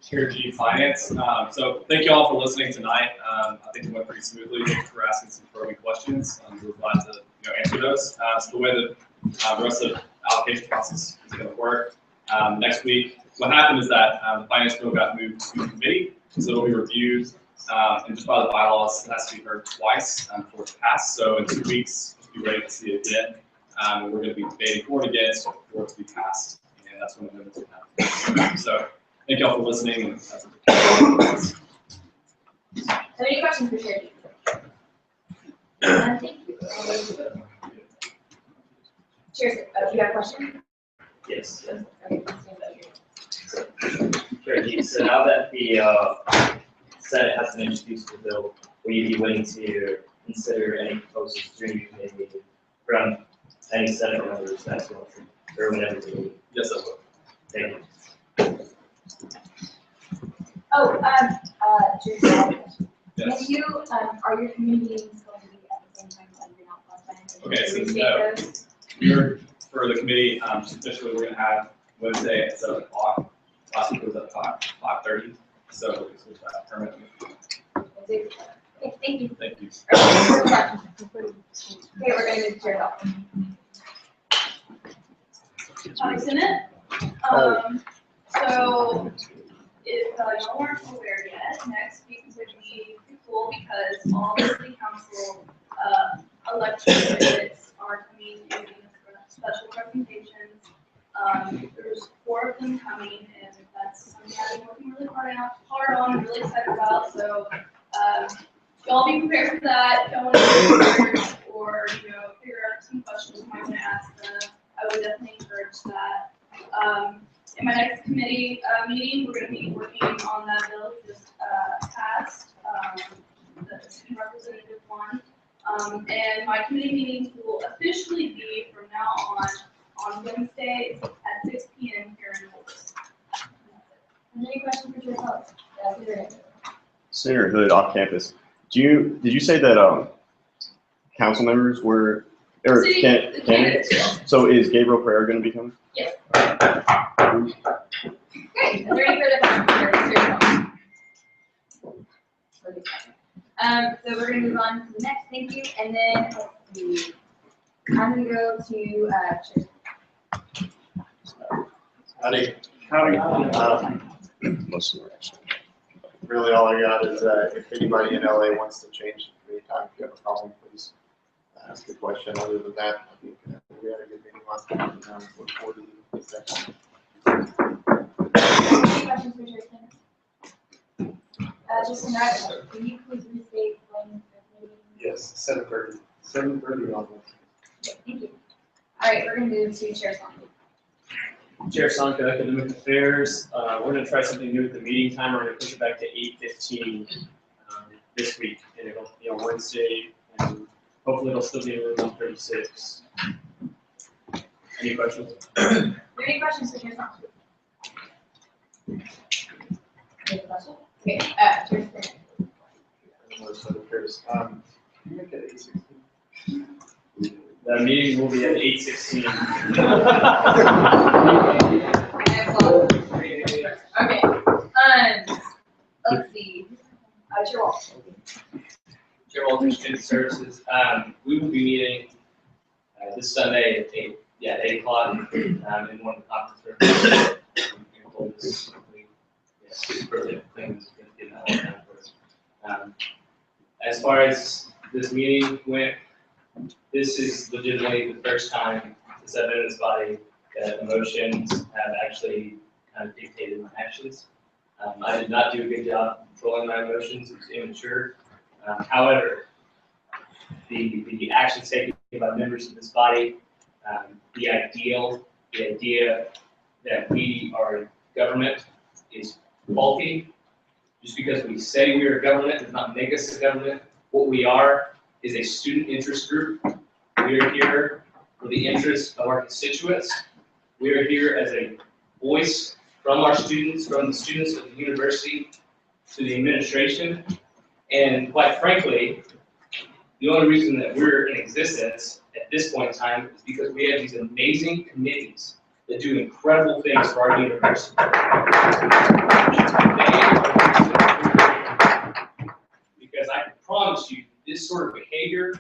Chair G Finance. So thank you all for listening tonight. I think it went pretty smoothly. Thank you for asking some probing questions. We're glad to answer those. So the way that the rest of the allocation process is going to work. Next week, what happened is that the finance bill got moved to the committee, so it'll be reviewed. And just by the bylaws, it has to be heard twice before it's passed. So in 2 weeks, we'll be ready to see it again. And we're going to be debating for and against for it to be passed. And that's when the amendments will happen. So thank you all for listening. And that's it. So any questions for Chair G? Thank you. Chair, do you have a question? Yes. Okay, please stand up here. Chair G, so now that the Senate has introduced the bill, will you be willing to consider any proposals during your committee meeting from any Senate members as well, or whenever they meet? Yes, I will. Thank you. Oh, Chair, I have a question. Yes. Can you, are your community meetings going to be at the same time as you're not last time? Okay, so Restate no. those? We're, for the committee, officially, we're going to have Wednesday at 7 o'clock. Last week was at 5:30. So we'll switch that permanently. Okay, thank you. Thank you. Okay, we're gonna move to Chair Bell. Hi, Senate. So if y'all weren't aware yet, next week is going to be pretty cool because all the city council election candidates are coming to give special presentations. There's 4 of them coming, and that's something I've been working really hard on, really excited about. So y'all be prepared for that. If y'all want to research or figure out some questions you might want to ask them, I would definitely encourage that. In my next committee meeting, we're going to be working on that bill we just passed, the student representative one. And my committee meetings will officially be from now on Wednesdays at 6 p.m. here in Wolves. Any questions for Chair Bell? Senator Hood off campus. Did you say that council members were or City candidates? candidates. So is Gabriel Pereira going to be coming? Yes. Great. Is there any further questions for Chair Bell? So we're gonna move on to the next, thank you, and then, let's see. I'm gonna go to, Chair. Howdy. Most of them are actually. Really, all I got is if anybody in LA wants to change the committee time, if you have a problem, please ask a question. Other than that, I think we had a good meeting last time. Look forward to the session. Any questions for Chair Sanders? Just in that, can you please restate when the meeting? Yes, 7:30. 7:30 on Thank you. All right, we're gonna move to Chair Sanders. Chair Sonka, Academic Affairs. We're gonna try something new with the meeting time. We're gonna push it back to 8:15 this week, and it'll be on Wednesday, and hopefully it'll still be in room 136. Any questions? Are there any questions for Chair Sanders? Any questions? Okay, Chair Sanders. You make it 8:16. The meeting will be at 8:16. Okay, let's see. Chair Walsh. Chair Walters, Student Services, we will be meeting this Sunday at 8 o'clock in one of the conference rooms. As far as this meeting went, this is legitimately the first time since I've been in this body that emotions have actually kind of dictated my actions. I did not do a good job controlling my emotions. It was immature. However, the actions taken by members of this body, the idea that our government is faulty. Just because we say we are government does not make us a government. What we are is a student interest group. We are here for the interests of our constituents. We are here as a voice from our students, from the students of the university to the administration. And quite frankly, the only reason that we're in existence at this point in time is because we have these amazing committees that do incredible things for our university. Because I can promise you, this sort of behavior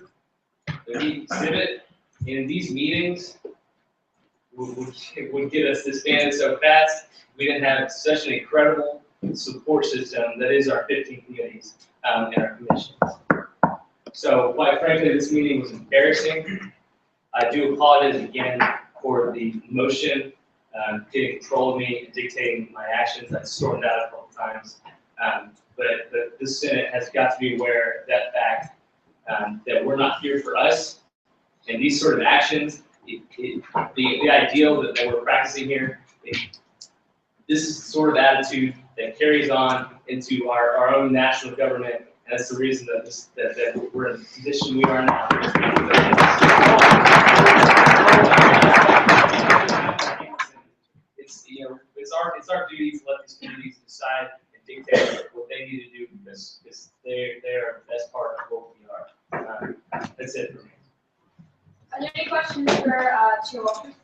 that we exhibit in these meetings would get us disbanded so fast. We didn't have such an incredible support system that is our 15 committees and our commissions. So quite frankly, this meeting was embarrassing. I do apologize again for the motion getting control of me and dictating my actions. I stormed out a couple times. But the Senate has got to be aware of that fact, that we're not here for us. And these sort of actions, the ideal that we're practicing here, this is the sort of attitude that carries on into our own national government. And that's the reason that we're in the position we are now. It's our duty to let these communities decide and dictate what they need to do because they are the best part of what we are. That's it for me. Are there any questions for Chair Walters?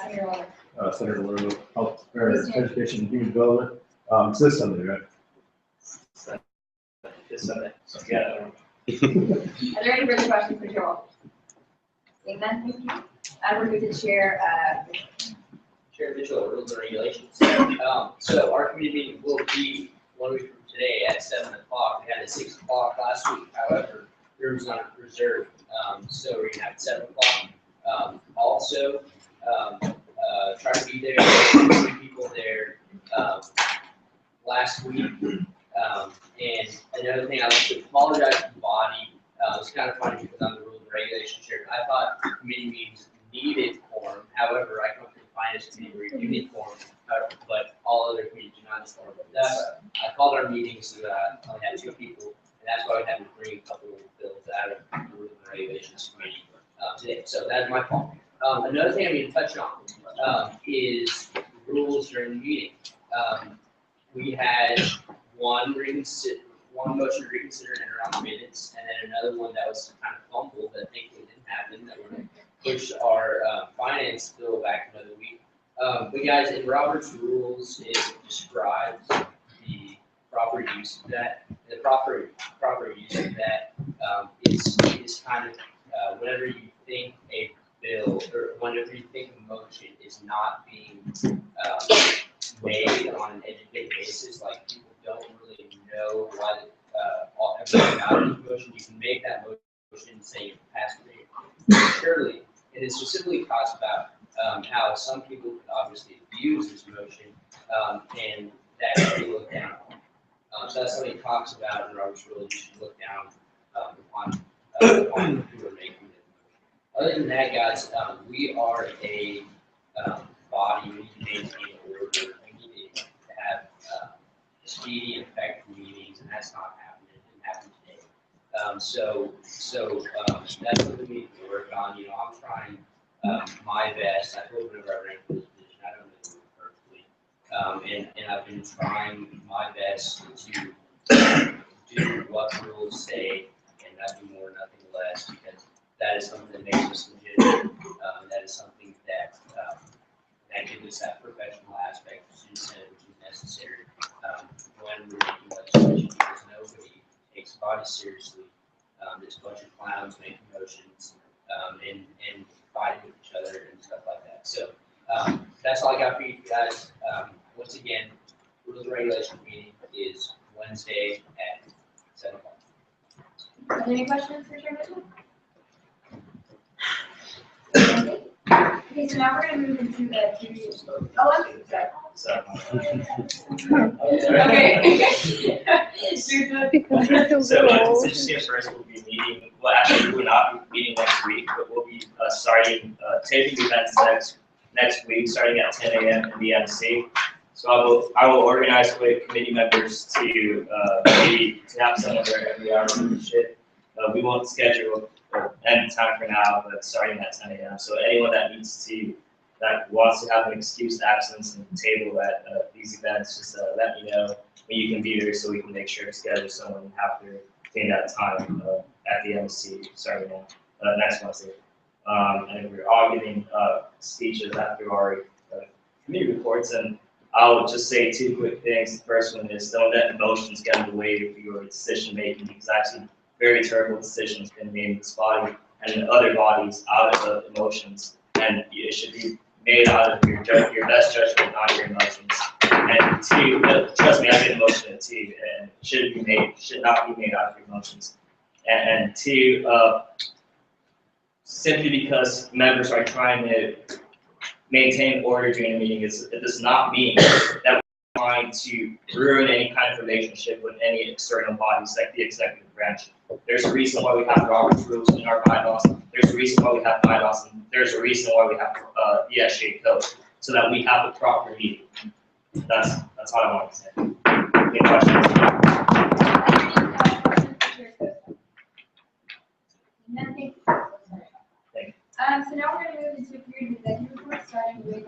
Senator Walters. Senator Lou, Health, Education and Human Development. It's this Sunday, right? This Sunday. So, yeah. Are there any further questions for Chair Walters? Seeing none, thank you. I will move to Chair. Chair Mitchell, Rules and Regulations. So our committee meeting will be 1 week from today at 7 o'clock. We had it at 6 o'clock last week. However, there was not reserved, so we're gonna have it at 7 o'clock. Also, try to be there. People there last week. And another thing, I'd like to apologize to the body. It's kind of funny because I'm the Rules and Regulations chair. I thought committee meetings needed quorum. However, I come to the Finance Committee where you need quorum, but all other committees do not need quorum. I called our meeting so that I only had 2 people, and that's why we had to bring a couple of bills out of the Rules and Regulations Committee today. So that's my fault. Another thing I need to touch on is rules during the meeting. We had one motion to reconsider and enter on minutes, and then another one that was kind of fumbled that thankfully didn't happen, that we're going to push our finance bill back another week. But guys, in Robert's rules, it describes the proper use of that. The proper use of that is kind of whenever you think a bill or whenever you think a motion is not being made on an educated basis, like people don't really know why everything about the motion. You can make that motion saying it passed today. Surely, it specifically talks about how some people could obviously abuse this motion, and that should be looked down on. So that's something he talks about in Robert's Rules. You should look down upon who are making it. Other than that, guys, we are a body. We need to maintain order. We need to have speedy and effective meetings, and that's not happening. It didn't happen today. So that's something we need to work on. You know, I'm trying my best. I hope whenever I rank this position, I don't know perfectly. And I've been trying my best to do what rules say and nothing more, nothing less, because that is something that makes us legitimate. That is something that gives us that professional aspect of student senate, which is necessary when we're making legislation, because nobody takes the body seriously. There's a bunch of clowns making motions and fighting with each other and stuff like that. So that's all I got for you guys. Once again, Rules and Regulations meeting is Wednesday at 7 o'clock. Are there any questions for Chair Mitchell? Okay, so now we're going to move into the previous vote. Oh, I'm sorry. Okay. So consistency first will be meeting, well, actually, we're not meeting next week, but we'll be starting taping events next week, starting at 10 a.m. in the MC. So I will organize with committee members to maybe to have some of their every hour leadership. We won't schedule any time for now, but starting at 10 a.m. So anyone that wants to have an excused absence and table at these events, just let me know when you can be there so we can make sure to schedule someone after in that time at the MC starting next Wednesday. And we're all giving speeches after our committee reports. And I'll just say two quick things. The first one is don't let emotions get in the way of your decision making, because actually very terrible decisions been made in this body and in other bodies out of emotions, and it should be made out of your best judgment, not your emotions. And two, trust me, I get emotional too, and should not be made out of your emotions. And two, simply because members are trying to maintain order during a meeting, it does not mean that we're trying to ruin any kind of relationship with any external bodies like the executive branch. There's a reason why we have Robert's rules in our bylaws. There's a reason why we have bylaws, and there's a reason why we have the SGA code, so that we have a proper meeting. That's all I want to say. Any questions? Nothing. Thank you. So now we're going to move into a period of executive report, starting with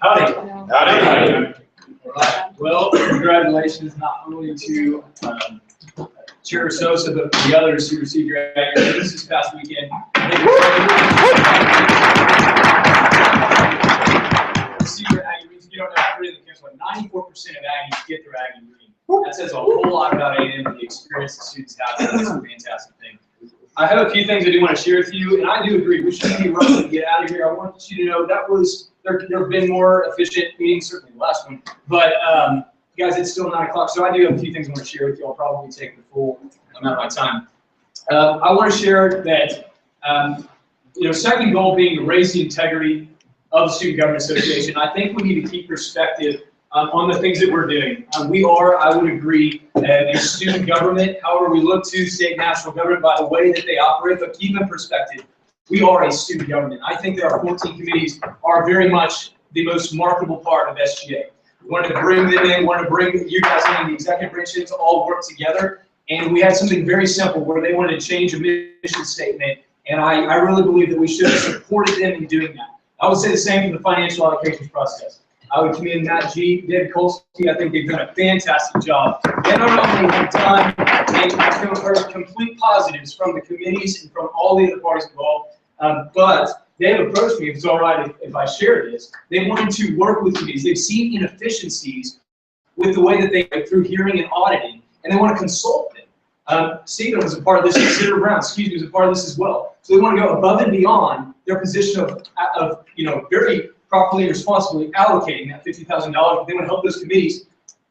Howdy. Well, congratulations not only to Chair Sosa, but the others who received your Aggie Wings this past weekend. Receive your Aggie Wings. You don't know how really cares, but 94% of Aggies get their Aggie Wing. That says a whole lot about A&M and the experience the students have. That's a fantastic thing. I have a few things I do want to share with you, and I do agree we should be rushing to get out of here. I want you to know that was there have been more efficient meetings, certainly the last one, but guys, it's still 9 o'clock, so I do have a few things I want to share with you. I'll probably take the full amount of my time. I want to share that second goal being to raise the integrity of the Student Government Association. I think we need to keep perspective on the things that we're doing. We are, I would agree, a student government. However, we look to state and national government by the way that they operate, but keep in perspective, we are a student government. I think that our 14 committees are very much the most marketable part of SGA. We wanted to bring them in, wanted to bring you guys in, the executive branch to all work together, and we had something very simple where they wanted to change a mission statement, and I really believe that we should have supported them in doing that. I would say the same for the financial allocations process. I would commend Matt G, David Kolsky. I think they've done a fantastic job. They not only have done and complete positives from the committees and from all the other parties involved, but they have approached me, if it's all right if I share this. They wanted to work with committees. They've seen inefficiencies with the way that they go through hearing and auditing, and they want to consult them. Stephen was a part of this, and Senator Brown, was a part of this as well. So they want to go above and beyond their position of very properly and responsibly allocating that $50,000. They want to help those committees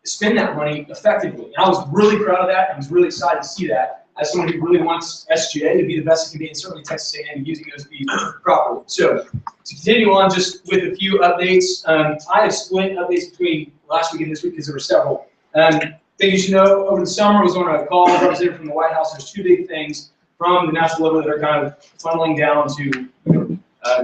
spend that money effectively. And I was really proud of that. I was really excited to see that as someone who really wants SGA to be the best it can be, and certainly Texas A&M using those fees properly. So to continue on just with a few updates, I have split updates between last week and this week because there were several. Things you should know, over the summer I was on a call with a representative from the White House. There's two big things from the national level that are kind of funneling down to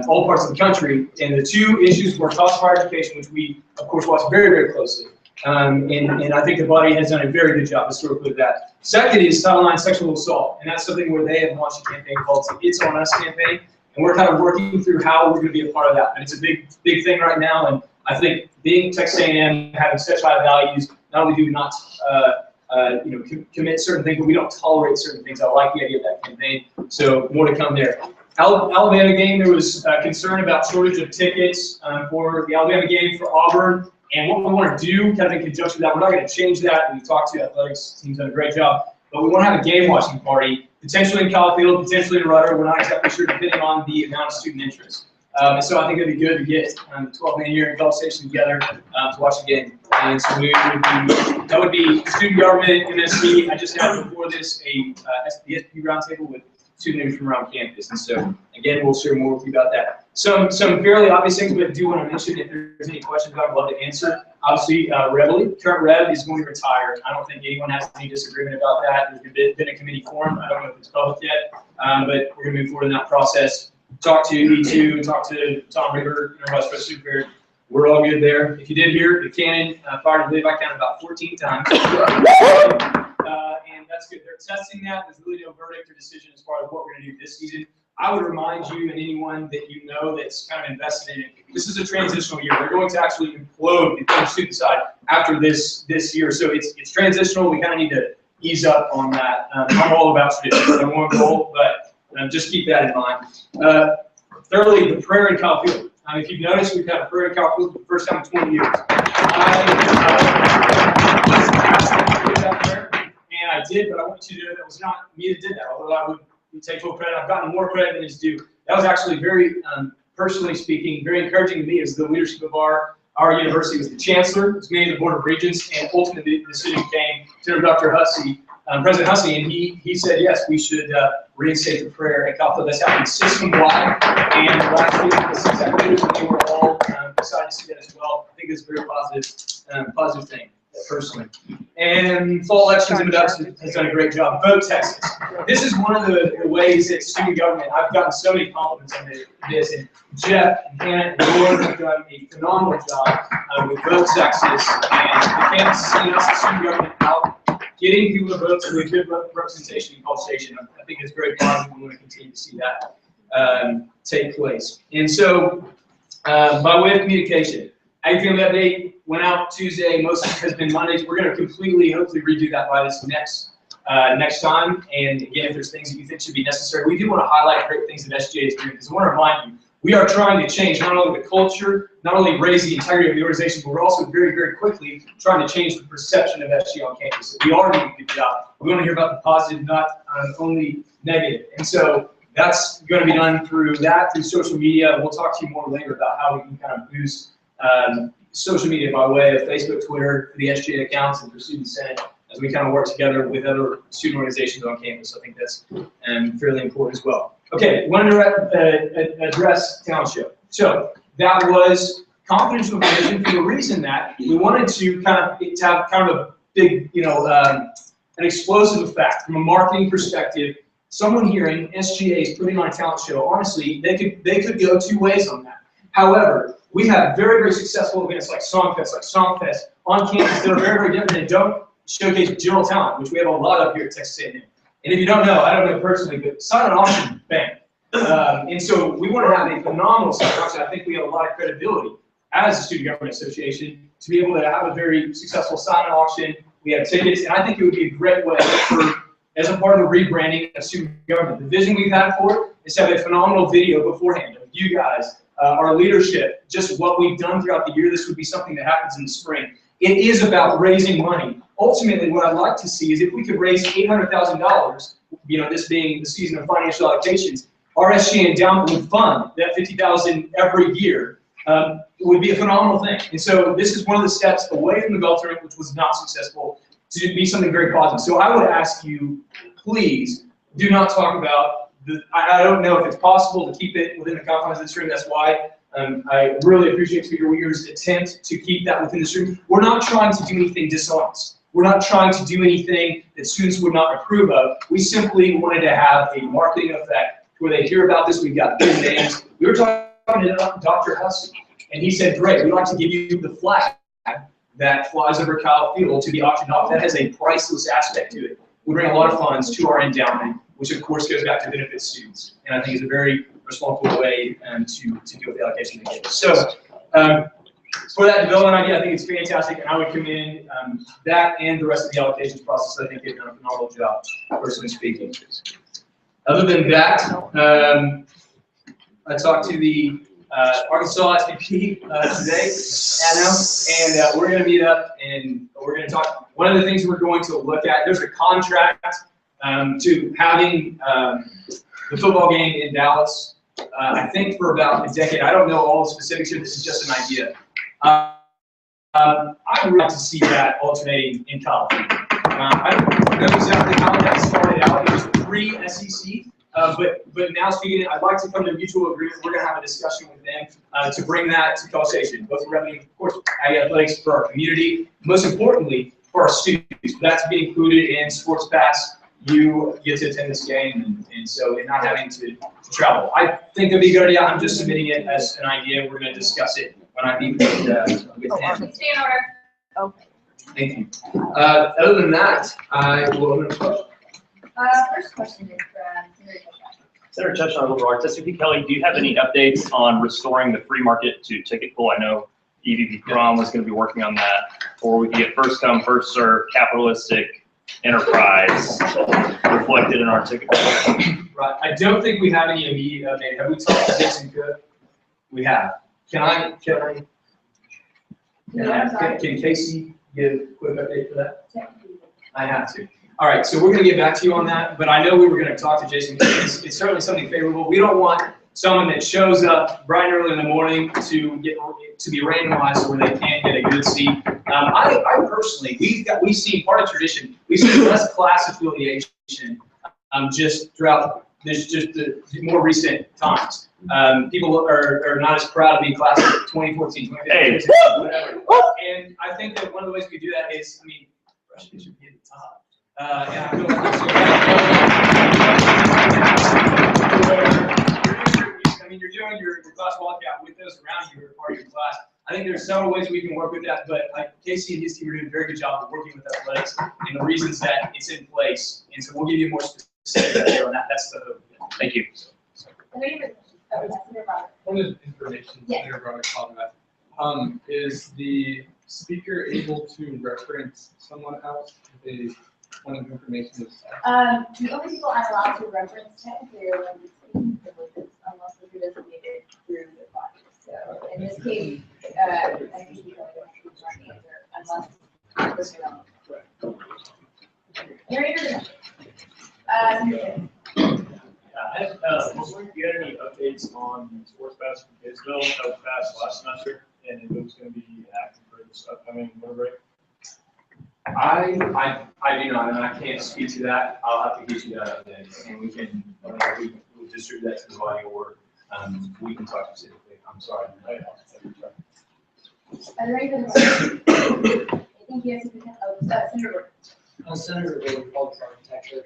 all parts of the country, and the two issues were cost of higher education, which we, of course, watch very, very closely. And I think the body has done a very good job historically with that. Second is Title IX sexual assault, and that's something where they have launched a campaign called It's On Us campaign, and we're kind of working through how we're going to be a part of that. And it's a big, big thing right now, and I think being Texas A&M, having such high values, not only do we not commit certain things, but we don't tolerate certain things. I like the idea of that campaign, so more to come there. Alabama game, there was concern about shortage of tickets for the Alabama game for Auburn. And what we want to do, kind of in conjunction with that, we're not going to change that. We've talked to athletics teams, done a great job. But we want to have a game watching party, potentially in Caulfield, potentially in Rudder. We're not exactly sure, depending on the amount of student interest. So I think it'd be good to get the 12-man year in Gulf Station together to watch the game. And so that would be student government, MSP. I just had before this the SPP roundtable with student leaders from around campus. And so, again, we'll share more with you about that. Some fairly obvious things, but I do want to mention if there's any questions I'd love to answer. Obviously, Revely, current Rev is going to retire. I don't think anyone has any disagreement about that. There's been a committee formed. I don't know if it's public yet, but we're going to move forward in that process. talked to E2, talked to Tom River, Vice President Super. We're all good there. If you did hear, the cannon fired, I believe I counted about 14 times. And that's good. They're testing that. There's really no verdict or decision as far as what we're going to do this season. I would remind you and anyone that you know that's kind of invested in it, this is a transitional year. They're going to actually implode the student side after this year. So it's transitional. We kind of need to ease up on that. I'm all about tradition. I want goal, but just keep that in mind. Thirdly, the prayer in Kyle Field. If you've noticed, we've had a prayer in Kyle Field for the first time in 20 years. And I did, but I want you to know that was not me that did that, although I would take full credit. I've gotten more credit than is due. That was actually very, personally speaking, very encouraging to me as the leadership of our university. Was the chancellor, was me and the board of regents, and ultimately the decision came to Dr. Hussey, President Hussey, and he said, yes, we should reinstate the prayer at Cal Field. That's happening system-wide, and last week the six activities, we were all excited to see that as well. I think it's a very positive thing, personally. And fall elections in Modesto has done a great job. Vote Texas. This is one of the ways that student government, I've gotten so many compliments on this, and Jeff and Hannah and Lauren have done a phenomenal job with Vote Texas, and the campus is sending us the student government out, getting people to vote so we have good representation in College Station. I think it's very positive. We want to continue to see that take place. And so, by way of communication, Ag Family Update went out Tuesday. Most of it has been Mondays. We're going to completely, hopefully, redo that by this next time. And again, if there's things that you think should be necessary, we do want to highlight great things that SGA is doing, because I want to remind you, we are trying to change not only the culture, not only raise the integrity of the organization, but we're also very, very quickly trying to change the perception of SGA on campus. So we are doing a good job. We want to hear about the positive, not only negative. And so that's going to be done through social media. We'll talk to you more later about how we can kind of boost social media by way of Facebook, Twitter, for the SGA accounts, and for Student Senate, as we kind of work together with other student organizations on campus. I think that's fairly important as well. Okay, wanted to address talent show. So that was confidential information for the reason that we wanted to have kind of a big, an explosive effect from a marketing perspective. Someone hearing SGA is putting on a talent show, honestly, they could go two ways on that. However, we have very, very successful events like Songfest on campus that are very, very different and don't showcase general talent, which we have a lot of here at Texas A&M. And if you don't know, I don't know personally, but silent auction, bang. And so we want to have a phenomenal silent auction. I think we have a lot of credibility as a Student Government Association to be able to have a very successful silent auction. We have tickets, and I think it would be a great way as a part of the rebranding of student government. The vision we've had for it is to have a phenomenal video beforehand of you guys, our leadership, just what we've done throughout the year. This would be something that happens in the spring. It is about raising money. Ultimately, what I'd like to see is if we could raise $800,000, this being the season of financial allocations, our SGA endowment would fund that $50,000 every year. It would be a phenomenal thing. And so this is one of the steps away from the Bell Tournament, which was not successful, to be something very positive. So I would ask you, please, do not talk about I don't know if it's possible to keep it within the confines of the stream. That's why I really appreciate Speaker Uyghur's attempt to keep that within the stream. We're not trying to do anything dishonest. We're not trying to do anything that students would not approve of. We simply wanted to have a marketing effect where they hear about this. We've got big names. We were talking to Dr. Hussey, and he said, great, we'd like to give you the flag that flies over Kyle Field to be auctioned off. That has a priceless aspect to it. We bring a lot of funds to our endowment, which of course goes back to benefit students. And I think it's a very responsible way to deal with the allocation of the campus. So for that development idea, I think it's fantastic, and I would commend that and the rest of the allocations process. I think they've done a phenomenal job, personally speaking. Other than that, I talked to the Arkansas SVP today, Anno, and we're going to meet up and we're going to talk. One of the things we're going to look at, there's a contract to having the football game in Dallas, I think for about a decade. I don't know all the specifics here. This is just an idea. I would like to see that alternating in college. I don't know exactly how that started out. It was pre-SEC. But now speaking, I'd like to come to a mutual agreement. We're going to have a discussion with them to bring that to College Station, both for revenue, of course, ag athletics, for our community, most importantly, for our students. That's being included in Sports Pass you get to attend this game, and so you're not having to travel. I think it'd be a good idea. I'm just submitting it as an idea. We're gonna discuss it when I meet with him. Stay in order. Okay. Thank you. Other than that, I will open the question. First question is from Senator Chestnut, Liberal Arts. SVP Kelly, do you have any updates on restoring the free market to ticket pool? I know EVP Crom was going to be working on that, or we could get first come, first served, capitalistic enterprise reflected in our ticket pool. Right. I don't think we have any immediate update. Have we talked to Jason Cook? We have. Can Casey give a quick update for that? I have to. All right, so we're going to get back to you on that, but I know we were going to talk to Jason. It's certainly something favorable. We don't want someone that shows up bright and early in the morning to be randomized where they can't get a good seat. I personally, we've seen part of tradition. We've seen less class affiliation just throughout the more recent times. People are not as proud to be class of 2014, 2015, whatever. And I think that one of the ways we do that is, I mean, Freshman should be at the top. And I feel like you're doing your class walkout with those around you who are part of your class. I think there's several ways we can work with that, but Casey and his team are doing a very good job of working with athletics and the reasons that it's in place. And so we'll give you more specific on that. That's the hope. Thank you. One of the information Senator Broderick talked about, is the speaker able to reference someone else if they want information? The only people I'm allowed to reference technically are when speaking privileges, unless the designated through the body. So in this case, I think you don't have to use my answer unless this is I was wondering if you had any updates on Sports Pass from Kaysville that was passed last semester, and if it was going to be active for this upcoming winter break. I do not, and I can't speak to that. I'll have to get you that update, and we can we'll distribute that to the body, or we can talk specifically. I'm sorry. Are there any other questions? I think you have to Senator Senator Wade, Public Architecture.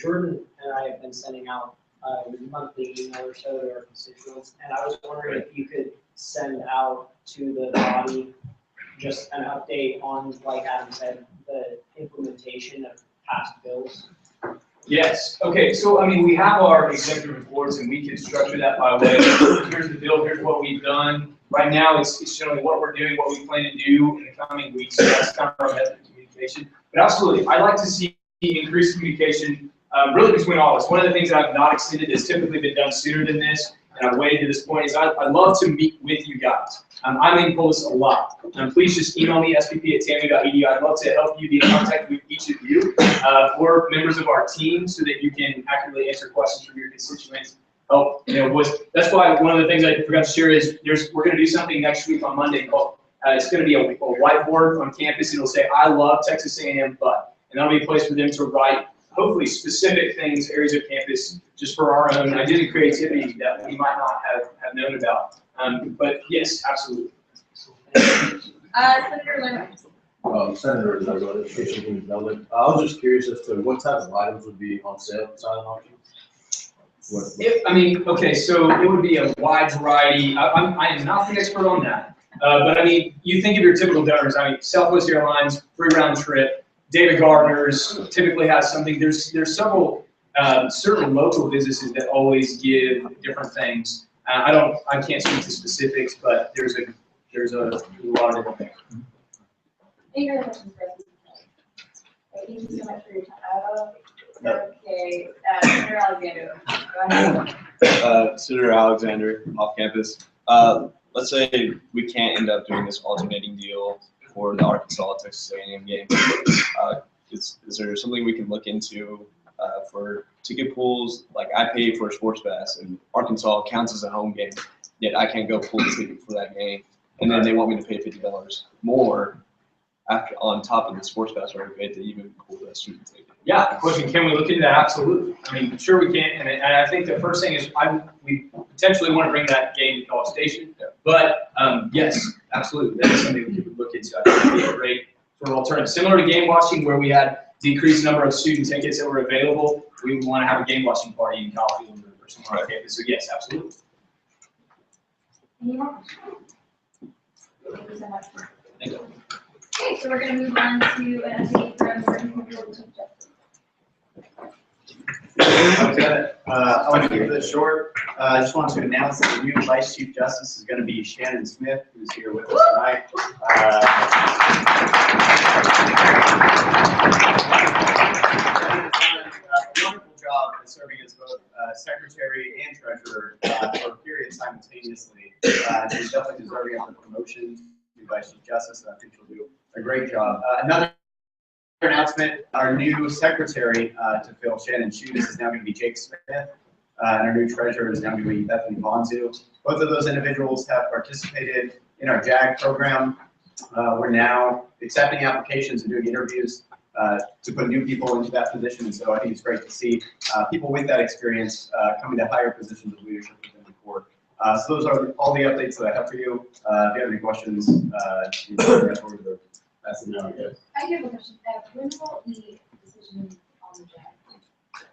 Jordan and I have been sending out a monthly email or so to our constituents, and I was wondering if you could send out to the body just an update on, like Adam said, the implementation of past bills. Yes. Okay. So, I mean, we have our executive reports, and we can structure that by way. Here's the bill. Here's what we've done. Right now, it's showing what we're doing, what we plan to do in the coming weeks. So that's kind of our method of communication. But absolutely, I'd like to see increased communication, really between all of us. One of the things that I've not extended has typically been done sooner than this, and I've waited to this point, is I'd love to meet with you guys. I'm in Polis a lot. Please just email me, spp@tamu.edu. I'd love to help you be in contact with each of you, or members of our team, so that you can accurately answer questions from your constituents. That's why one of the things I forgot to share is we're going to do something next week on Monday called, it's going to be a whiteboard on campus. It'll say, I love Texas A&M, but, and that'll be a place for them to write hopefully specific things, areas of campus, just for our own ideas and creativity that we might not have known about. But yes, absolutely. Senator Lerner. Senator, Education and Development. I was just curious as to what type of items would be on sale at silent auction? Okay, so it would be a wide variety. I am not the expert on that. But I mean, you think of your typical donors. I mean, Southwest Airlines, free round trip. David Gardner's typically has something. There's several certainly local businesses that always give different things. I can't speak to specifics, but there's a lot of different things. Any other questions for us? Thank you so much for your time. Okay, Senator Alexander. Go ahead. Senator Alexander, off campus. Let's say we can't end up doing this alternating deal for the Arkansas-Texas A&M game. Is there something we can look into for ticket pools? Like, I pay for a Sports Pass, and Arkansas counts as a home game, yet I can't go pull the ticket for that game. And then they want me to pay $50 more on top of the Sports Pass I already paid to even pull that student ticket. Yeah, the question, can we look into that? Absolutely. I mean, sure we can. And I think the first thing is we potentially want to bring that game to College Station. Yeah. But yes, absolutely. That is something we could look into. I think it would be a great sort of alternative. Similar to game watching, where we had decreased number of student tickets that were available, we want to have a game watching party in Caulfield or somewhere on campus. So yes, absolutely. Any more? Thank you so much. Thank you. Okay, so we're gonna move on to an update from Morgan Control Chief Justice. I want to keep this short. I just want to announce that the new Vice Chief Justice is going to be Shannon Smith, who's here with us tonight. Shannon has done a wonderful job at serving as both secretary and treasurer for a period simultaneously. She's definitely deserving of the promotion to Vice Chief Justice, and I think she'll do a great job. Another announcement, our new secretary to fill Shannon's shoes is now going to be Jake Smith, and our new treasurer is now going to be Bethany Bonzu. Both of those individuals have participated in our JAG program. We're now accepting applications and doing interviews to put new people into that position, and so I think it's great to see people with that experience coming to higher positions of leadership within the court. So those are all the updates that I have for you. If you have any questions, you can pass them down, I guess. I do have a question. When will the decision on the JAG?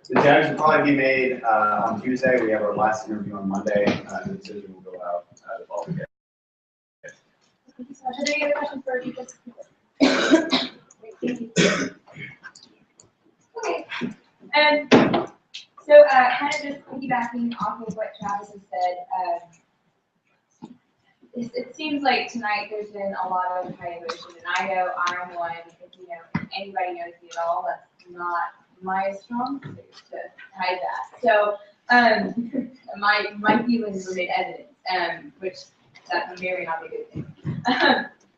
The JAGs will probably be made on Tuesday. We have our last interview on Monday. The decision will go out the following day. Thank you so much. Are there any other questions for you? Thank you. Okay. So kind of just piggybacking off of what Travis has said, it seems like tonight there's been a lot of high emotion, and I know I'm one, if anybody knows me at all, that's not my strong suit to hide that. So my feelings were made evident, which that may or may not be a good thing.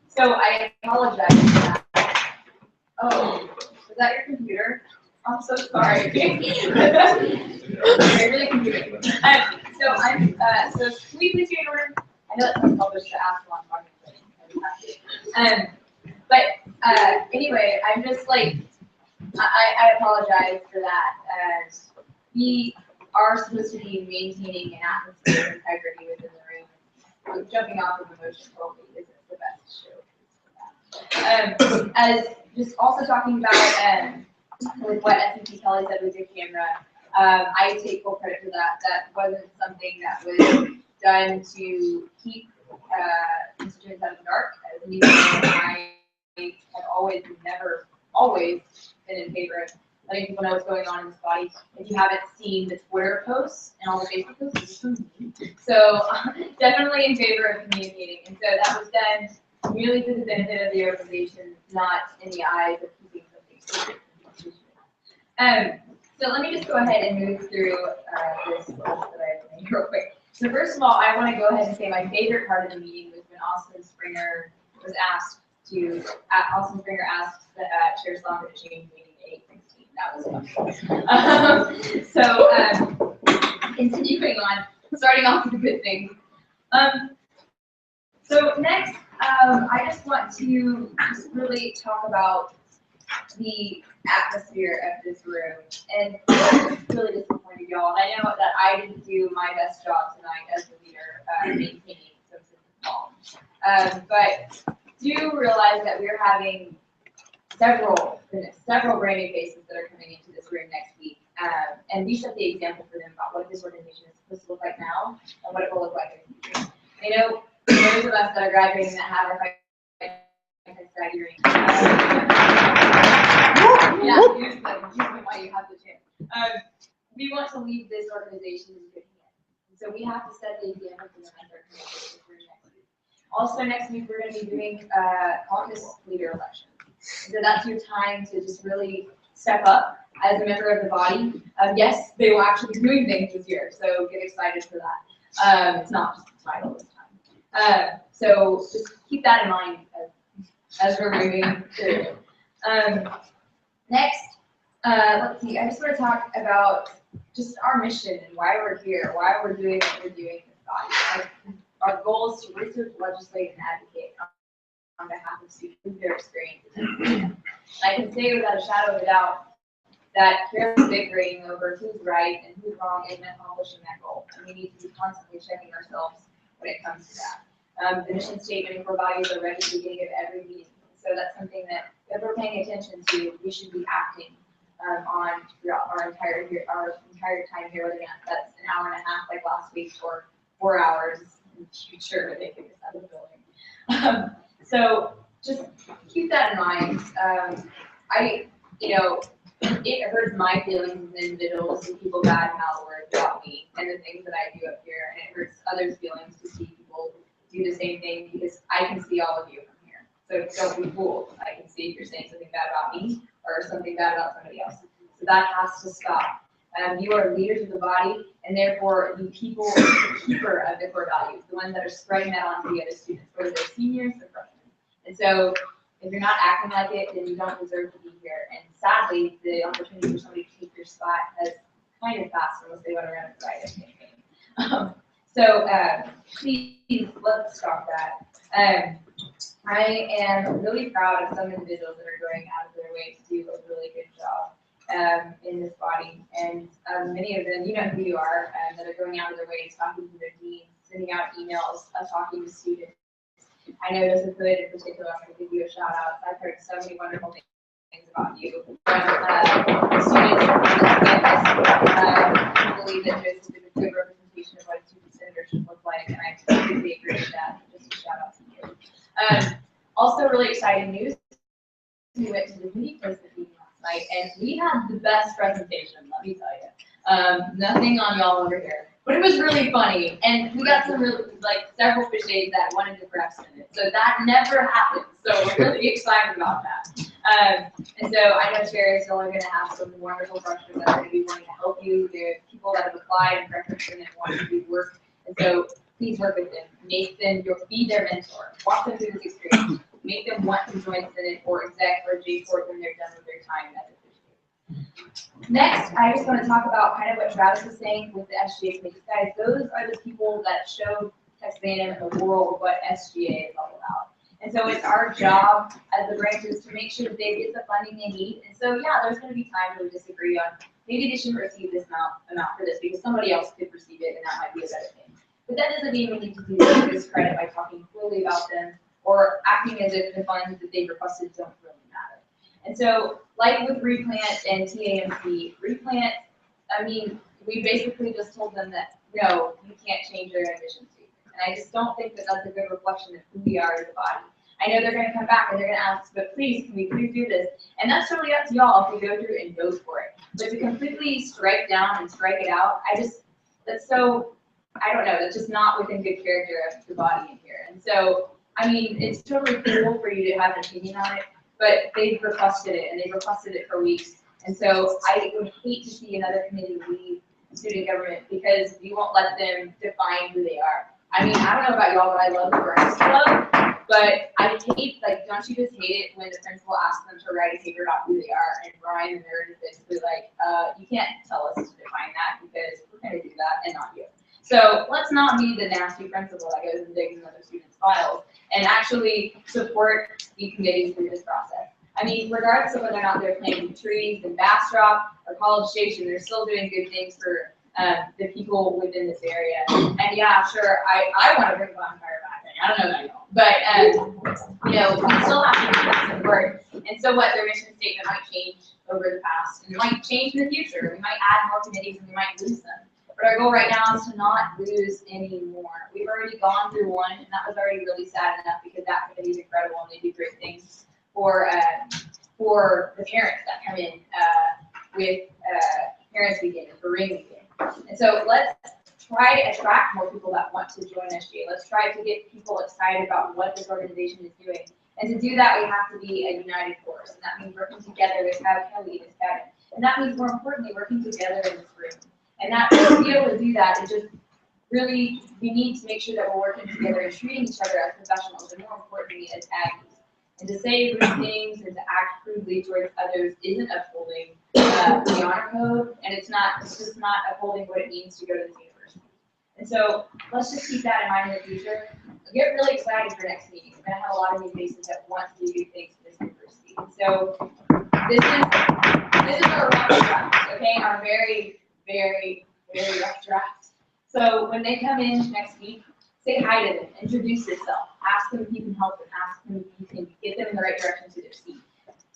So I apologize for that. Oh, is that your computer? I'm so sorry. I really confusing. So I'm so can we please do in order? I know that's published to ask one but anyway, I'm just like I apologize for that. We are supposed to be maintaining an atmosphere of integrity within the room. Jumping off of emotion totally isn't the best show. As just also talking about with what SVP Kelly said with your camera, I take full credit for that. That wasn't something that was done to keep students out of the dark. As you know, I have always been in favor of letting people know what's going on in this body. If you haven't seen the Twitter posts and all the Facebook posts, so definitely in favor of communicating. And so that was done really for the benefit of the organization, not in the eyes of keeping something secret. So let me just go ahead and move through this list that I have real quick. So first of all, I want to go ahead and say my favorite part of the meeting was when Austin Springer asked Chair Slaughter to change the meeting to 8:16. That was fun. Continuing on, starting off with the good things. So next, I just want to just really talk about the atmosphere of this room, and I'm really disappointed, y'all. I know that I didn't do my best job tonight as the leader, maintaining some sense of calm. But do realize that we're having several brand new faces that are coming into this room next week, and we set the example for them about what this organization is supposed to look like now and what it will look like in the future. You know, those of us that are graduating that have our staggering. Yeah, here's why you have the chance. We want to leave this organization in good hands. So we have to set the example for them as they're coming to this room next week. Also, next week we're going to be doing caucus leader elections. So that's your time to just really step up as a member of the body. Yes, they will actually be doing things this year, so get excited for that. It's not just the title this time. So just keep that in mind as we're moving through. Next, let's see, I just want to talk about just our mission and why we're here, why we're doing what we're doing in this body. Our goal is to research, legislate, and advocate on behalf of students with their experiences. And I can say without a shadow of a doubt that Karen is invigorating over who's right and who's wrong in accomplishing that goal. And we need to be constantly checking ourselves when it comes to that. The mission statement and core values are read at the beginning of every meeting. So that's something that if we're paying attention to, we should be acting on throughout our entire time here, whether that's an hour and a half like last week or 4 hours in the future when they kick us out of the building. So just keep that in mind. It hurts my feelings as an individual to see people badmouth words about me and the things that I do up here, and it hurts others' feelings to see people do the same thing because I can see all of you from here. So don't be fooled. I can see if you're saying something bad about me or something bad about somebody else. So that has to stop. You are leaders of the body, and therefore the people are the keeper of the core values, the ones that are spreading that onto the other students, whether they're seniors or freshmen. And so if you're not acting like it, then you don't deserve to be here. And sadly, the opportunity for somebody to take your spot has kind of passed unless they went around and tried it. Please, let's stop that. I am really proud of some individuals that are going out of their way to do a really good job in this body. And many of them, you know who you are, that are going out of their way, talking to their deans, sending out emails, talking to students. I know Joseph Hood in particular, I'm going to give you a shout out. I've heard so many wonderful things about you from students who believe that Joseph is a good representation of what a student senator should look like, and I completely agree with that. Just a shout out to you. Also, really exciting news. We went to the community placement meeting last night, and we had the best presentation, let me tell you. Nothing on y'all over here. But it was really funny, and we got some really, several fish aides that wanted to press in it. So that never happened. So we're really excited about that. And so I know Sherry is still going to have some wonderful freshmen that are going to be wanting to help you. There are people that have applied and preference and want to do work. And so please work with them. Make them, be their mentor. Walk them through this experience. Make them want to join Senate or exec or J-Court when they're done with their time as a fish aide. Next, I just want to talk about kind of what Travis was saying with the SGA committees. Guys, those are the people that show Texas A&M and the world what SGA is all about. And so it's our job as the branches to make sure that they get the funding they need. And so, yeah, there's going to be times where we disagree on maybe they shouldn't receive this amount for this because somebody else could receive it and that might be a better thing. But that doesn't mean we need to do them discredit by talking poorly about them or acting as if the funds that they requested don't really matter. And so, like with Replant and TAMC, Replant, I mean, we basically just told them that, no, you can't change their ambition statement. And I just don't think that that's a good reflection of who we are as a body. I know they're going to come back and they're going to ask, but please, can we please do this? And that's totally up to y'all if we go through and go for it. But to completely strike down and strike it out, that's so, I don't know, that's just not within good character of the body in here. And so, I mean, it's totally cool for you to have an opinion on it, but they've requested it, and they've requested it for weeks. And so I would hate to see another committee leave student government because you won't let them define who they are. I mean, I don't know about y'all, but I love the Burns Club, but I hate, don't you just hate it when the principal asks them to write a paper about who they are, and Brian and Nerd is basically like, you can't tell us to define that because we're going to do that and not you. So let's not be the nasty principal that goes and digs in other students' files and actually support the committees through this process. I mean, regardless of whether or not they're planting trees in Bastrop or College Station, they're still doing good things for the people within this area. And yeah, sure, I want to bring bonfire back. I don't know about y'all, but you know, we still have to do that support. And so what, their mission statement might change over the past, and it might change in the future. We might add more committees and we might lose them. But our goal right now is to not lose any more. We've already gone through one, and that was already really sad enough because that committee is incredible and they do great things for the parents that come in with Parents Weekend and for Ring Weekend. And so let's try to attract more people that want to join SGA. Let's try to get people excited about what this organization is doing. And to do that, we have to be a united force. And that means working together with Kelly and Kevin. And that means, more importantly, working together in this room. And that to be able to do that, it just really, we need to make sure that we're working together and treating each other as professionals, and more importantly, as Aggies. And to say rude things and to act crudely towards others isn't upholding the honor code, and it's just not upholding what it means to go to this university. And so let's just keep that in mind in the future. Get really excited for next meeting. We're gonna have a lot of new faces that want to do good things for this university. And so this is our rough draft, okay? Our very, very, very rough draft. So when they come in next week, say hi to them, introduce yourself, ask them if you can help them, ask them if you can get them in the right direction to their seat.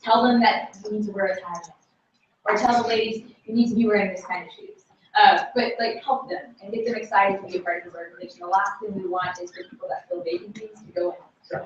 tell them that you need to wear a tie, or tell the ladies you need to be wearing this kind of shoes. But like help them and get them excited to be a part of this organization. The last thing we want is for people that fill vacancies to go in.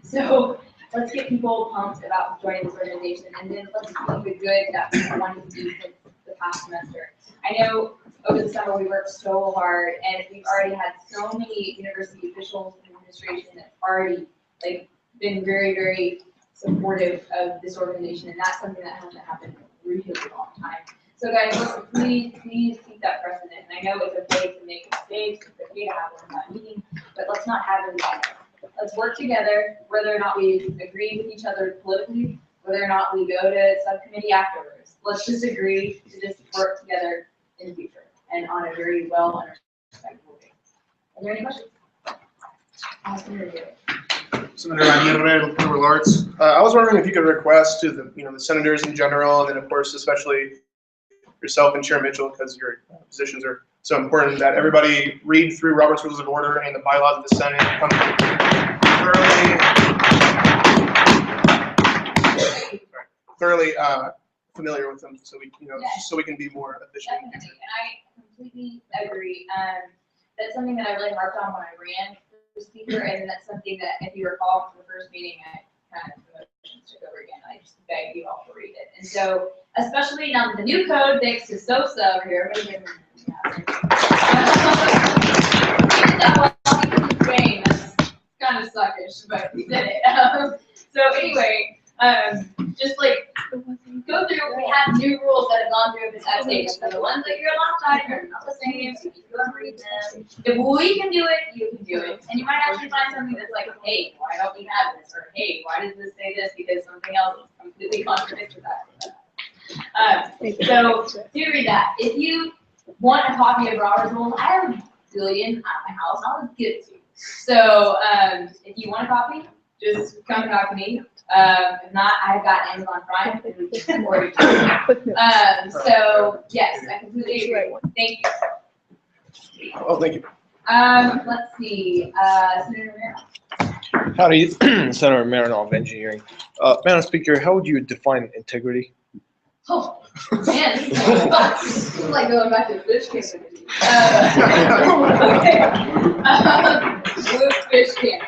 So let's get people pumped about joining this organization, and then let's keep the good that we wanted to do since the past semester. I know over the summer we worked so hard, and we've already had so many university officials and administration that's already like been very, very supportive of this organization, and that's something that hasn't happened in a really long time. So guys, listen, please keep that precedent. And I know it's okay to make mistakes, it's okay to have one that meeting, but let's not have it again. Let's work together, whether or not we agree with each other politically, whether or not we go to subcommittee afterwards. Let's just agree to just work together in the future and on a very well and respectful way. Are there any questions? Senator Ryan, Liberal Arts. I was wondering if you could request to the senators in general, and then of course especially yourself and Chair Mitchell, because your positions are so important, that everybody read through Robert's Rules of Order and the bylaws of the Senate, become thoroughly familiar with them, so we so we can be more efficient. Definitely, and I completely agree. That's something that I really harped on when I ran for speaker, and that's something that, if you recall from the first meeting, I kind of emotions took over again. I just begged you all to read it. And so, especially now the new code, thanks to SOSA over here, everybody give them that's kind of suckish, but we did it. So anyway, just like go through, we have new rules that have gone through this update. So the ones that you're last time are not the same, so you go and read them. If we can do it, you can do it. And you might actually find something that's like, hey, why don't we have this? Or hey, why does this say this? Because something else completely contradicts that. So do read that. If you want a copy of Robert's Rules, I have a billion at my house, and I'll just give it to you. So if you want a copy, just come and talk to me. If not, I've got Amazon Prime, and we can order it. So yes, I completely agree. Thank you. Oh, thank you. Let's see, Senator Romero. Howdy, Senator Marino of Engineering. Madam Speaker, how would you define integrity? Oh, man, this is like going back to fish camp. Okay. Fish camp.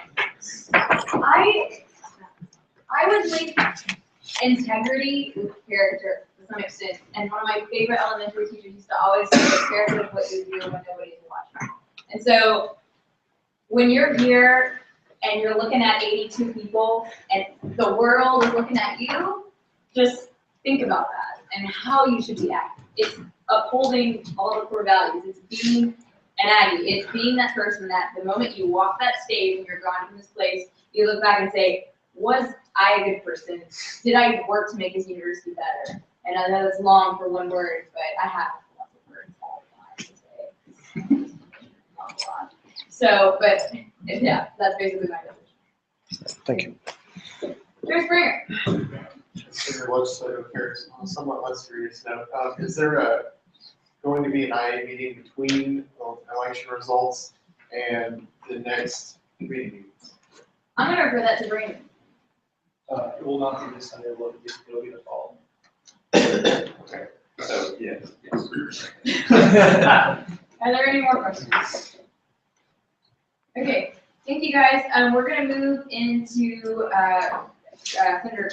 I would link integrity with character to some extent. And one of my favorite elementary teachers used to always say, character is what you do when nobody's watching. And so when you're here and you're looking at 82 people and the world is looking at you, just think about that and how you should be acting. It's upholding all the core values. It's being an Aggie. It's being that person that the moment you walk that stage and you're gone from this place, you look back and say, was I a good person? Did I work to make this university better? And I know it's long for one word, but I have lots of words all the time to say. So, but yeah, that's basically my definition. Thank you. Chair Springer. Senator Legislative Affairs, on a somewhat less serious note, is there going to be an IA meeting between election results and the next meeting? I'm gonna refer that to Brandon. It will not be this Sunday, it'll be the following. Okay, so, yes. Are there any more questions? Okay, thank you guys. We're gonna move into Senator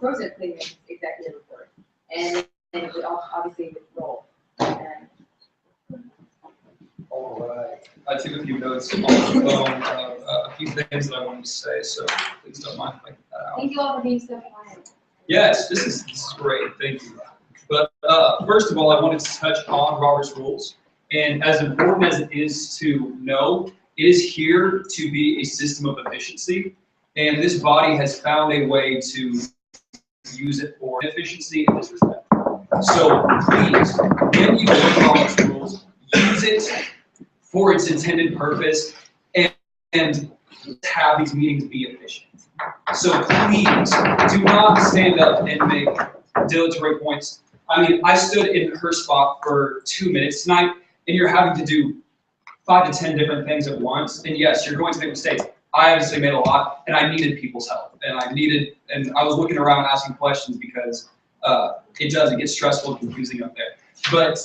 Pro Tem Klingman's executive report, and then obviously with roll. All right. I took a few notes on the phone, a few things that I wanted to say, so please don't mind if I get that out. Thank you all for being so kind. Yes, this is great, thank you. But first of all, I wanted to touch on Robert's Rules. And as important as it is to know, it is here to be a system of efficiency. And this body has found a way to use it for efficiency in this respect. So please, when you use Robert's Rules, use it for its intended purpose and have these meetings be efficient. So please do not stand up and make dilatory points. I mean, I stood in her spot for 2 minutes tonight, and you're having to do 5 to 10 different things at once. And yes, you're going to make mistakes. I obviously made a lot, and I needed people's help, and I was looking around asking questions because it gets stressful and confusing up there. But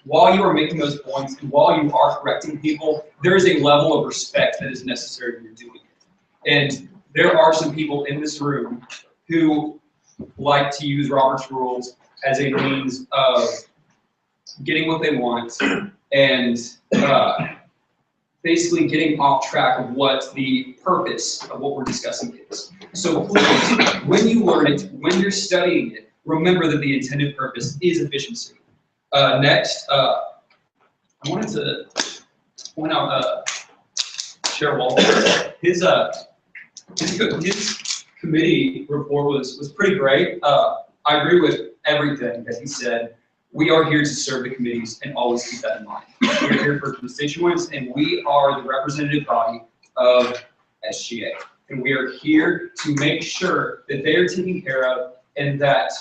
while you are making those points and while you are correcting people, there is a level of respect that is necessary when you're doing it. And there are some people in this room who like to use Robert's rules as a means of getting what they want and basically getting off track of what the purpose of what we're discussing is. So please, when you learn it, when you're studying it, remember that the intended purpose is efficiency. Next, I wanted to point out Chair Walter. His committee report was pretty great. I agree with everything that he said. We are here to serve the committees and always keep that in mind. We're here for constituents and we are the representative body of SGA. And we are here to make sure that they are taken care of and that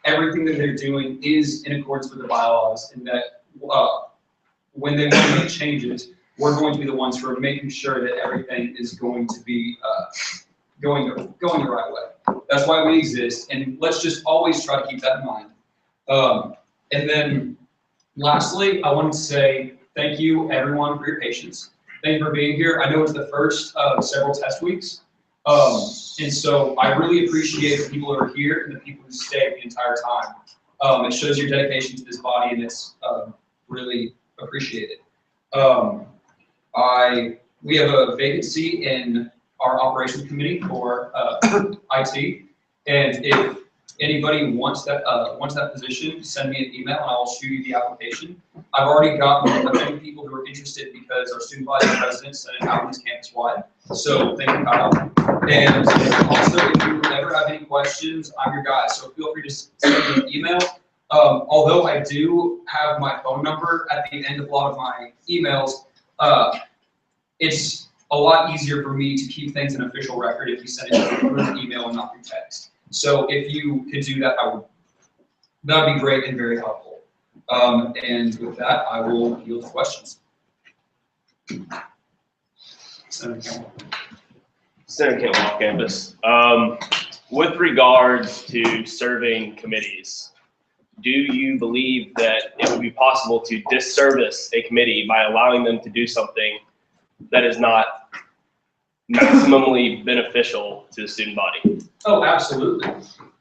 everything that they're doing is in accordance with the bylaws and that when they want to make changes, we're going to be the ones who are making sure that everything is going to be going the right way. That's why we exist, and let's just always try to keep that in mind. And then lastly, I wanted to say thank you everyone for your patience. Thank you for being here. I know it's the first of several test weeks. And so I really appreciate the people who are here and the people who stay the entire time. It shows your dedication to this body and it's really appreciated. We have a vacancy in our operations committee for IT. And if anybody wants that position, send me an email and I'll shoot you the application. I've already gotten a few people who are interested because our student body president sent it out campus wide. So thank you, Kyle. And also, if you ever have any questions, I'm your guy. So feel free to send me an email. Although I do have my phone number at the end of a lot of my emails, it's a lot easier for me to keep things in official record if you send it through an email and not through text. So if you could do that, that would be great and very helpful. And with that, I will yield to questions. Senator Kent off campus. With regards to serving committees, do you believe that it would be possible to disservice a committee by allowing them to do something that is not maximally beneficial to the student body? Oh, absolutely.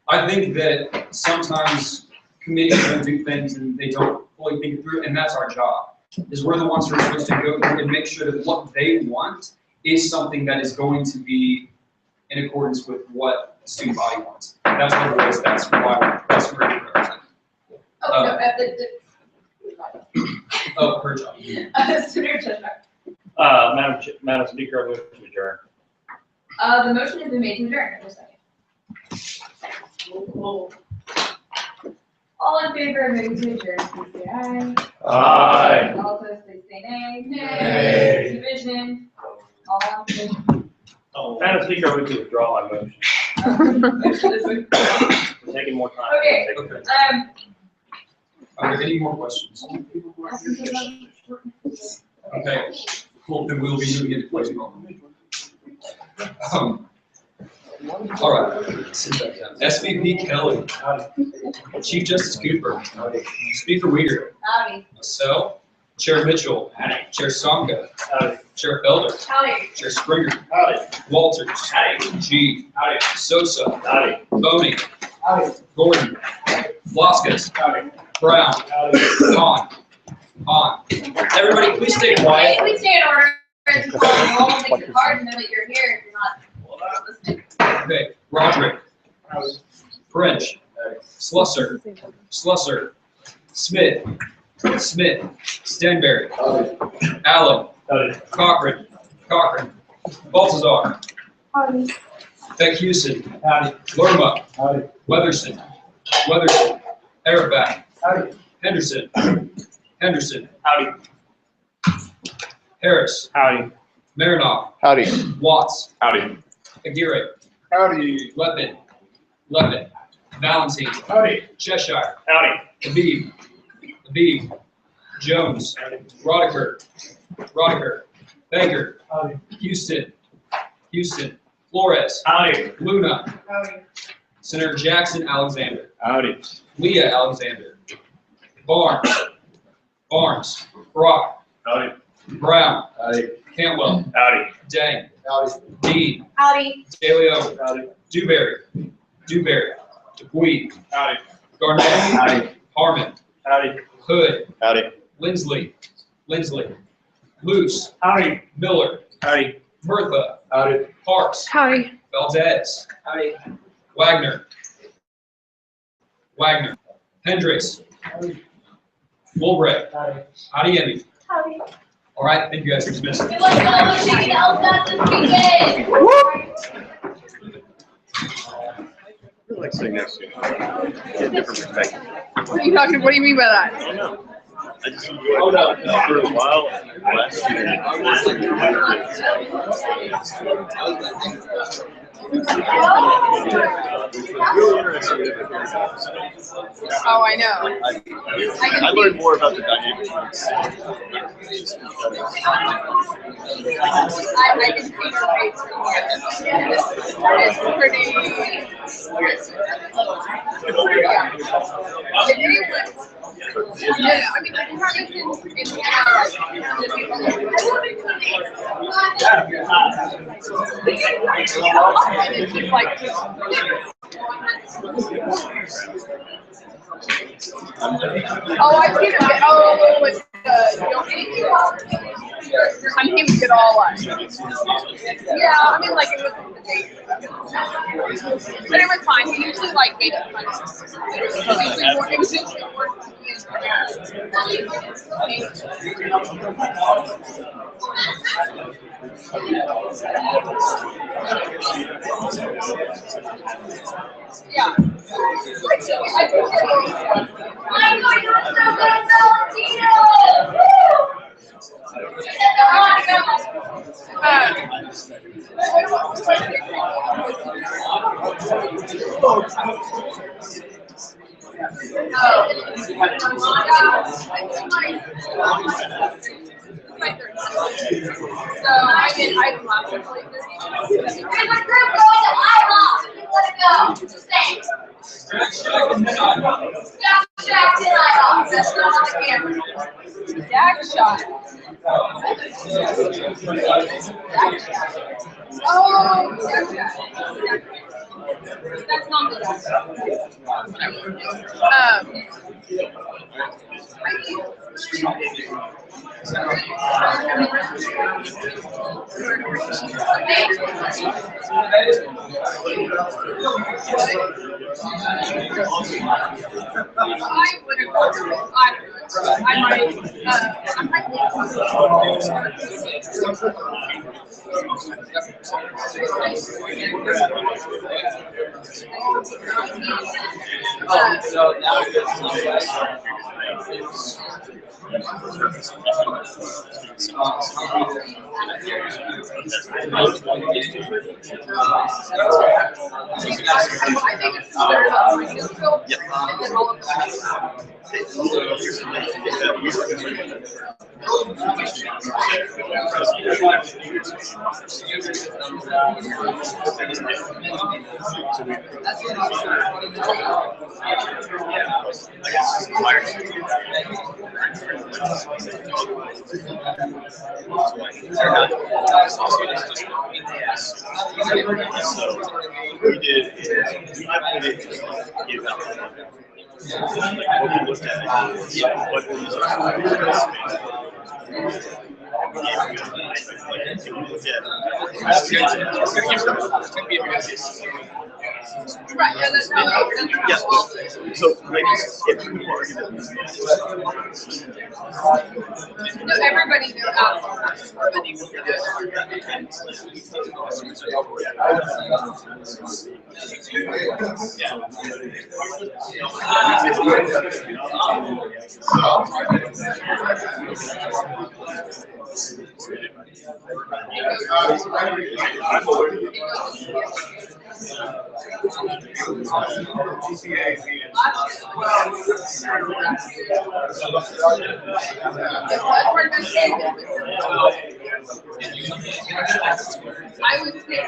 I think that sometimes committees will do things and they don't fully think it through, and that's our job. Is we're the ones who are supposed to go through and make sure that what they want is something that is going to be in accordance with what the student body wants. That's what it is. That's why that's where we represent. Oh, her job. Senator Chestnut. Madam Speaker, I move to adjourn. The motion has been made to adjourn. Just a second. All in favor of moving to adjourn, please say aye. Aye. All opposed, please say nay. Nay. Division. All in favor. Madam Speaker, I move to withdraw my motion. We're taking more time. Okay. Are there any more questions? Okay, cool, then we'll be moving into closing moment. All right, SVP Kelly, Chief Justice Cooper, Speaker Weider, Howdy. myself, Chair Mitchell, Chair Songa, Chair Felder, Howdy. Chair Springer, Walters, G, Sosa, Boney, Gordon, Vasquez, Brown, on. Everybody, please stay quiet. Please stay in order. It's just roll, take your card, and know that you're here if you're not listening. Okay, Roderick, French, Slusser, Smith, Stanberry, Allen, Cochran, Baltazar, Beck Houston, Lerma, Weatherson, Arabat, Henderson, Harris, Marinoff, Watts, Aguirre, Lepin, Valentine, Cheshire, Habib, Jones, Rodiker, Baker, Houston, Houston. Flores. Howdy. Luna. Howdy. Senator Jackson Alexander. Howdy. Leah Alexander. Barnes. Barnes. Brock. Howdy. Brown. Howdy. Cantwell. Howdy. Dang. Howdy. Dean. Howdy. DeLeo. Howdy. Dewberry. Dewberry. DePuy. Howdy. Garnett. Howdy. Harmon. Howdy. Hood. Howdy. Lindsley. Lindsley. Luce. Howdy. Miller. Howdy. Murtha. Howdy. Parks. Howdy. Valdez. Howdy. Wagner. Wagner. Hendricks. Wolbrett. Howdy. Howdy, Andy. Howdy. All right, thank you guys for dismissing. It was so much else this weekend. I like sitting next to you. Get a different perspective. What are you talking, what do you mean by that? I don't know. I just for a while last year. Really interesting. Oh, I know. I learned more about the dynamics. I can see your face from here. It's pretty. Yeah, I mean, it's like oh, I've seen it. Oh, it's I'm here to get all like. Yeah, I mean, like it was the date. But it was fine. He usually like made it fun. It was usually more confused. Yeah. So I did last week. Jack shot. Oh, that's not the We did, we definitely did give out. When we looked at it, what these right, yeah, that's not yes, so like, if you no, everybody knew I would say,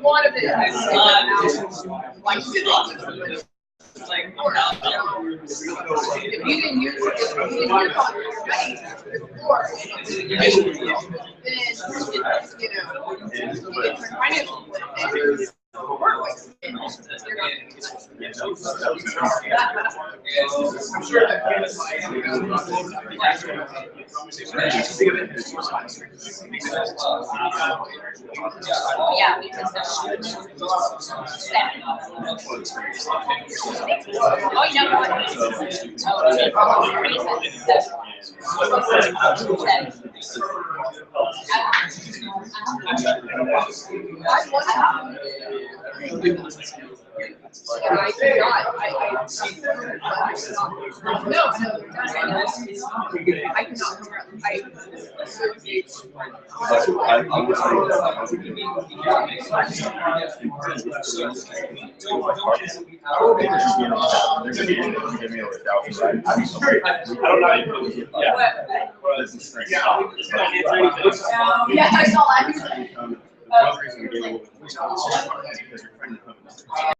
one of it. If you didn't use it, if you didn't use all your money before, then, it's financial. I'm sure that Yeah, because they're sad. Oh, you know I do not. No, I cannot come around. Yeah, I saw that.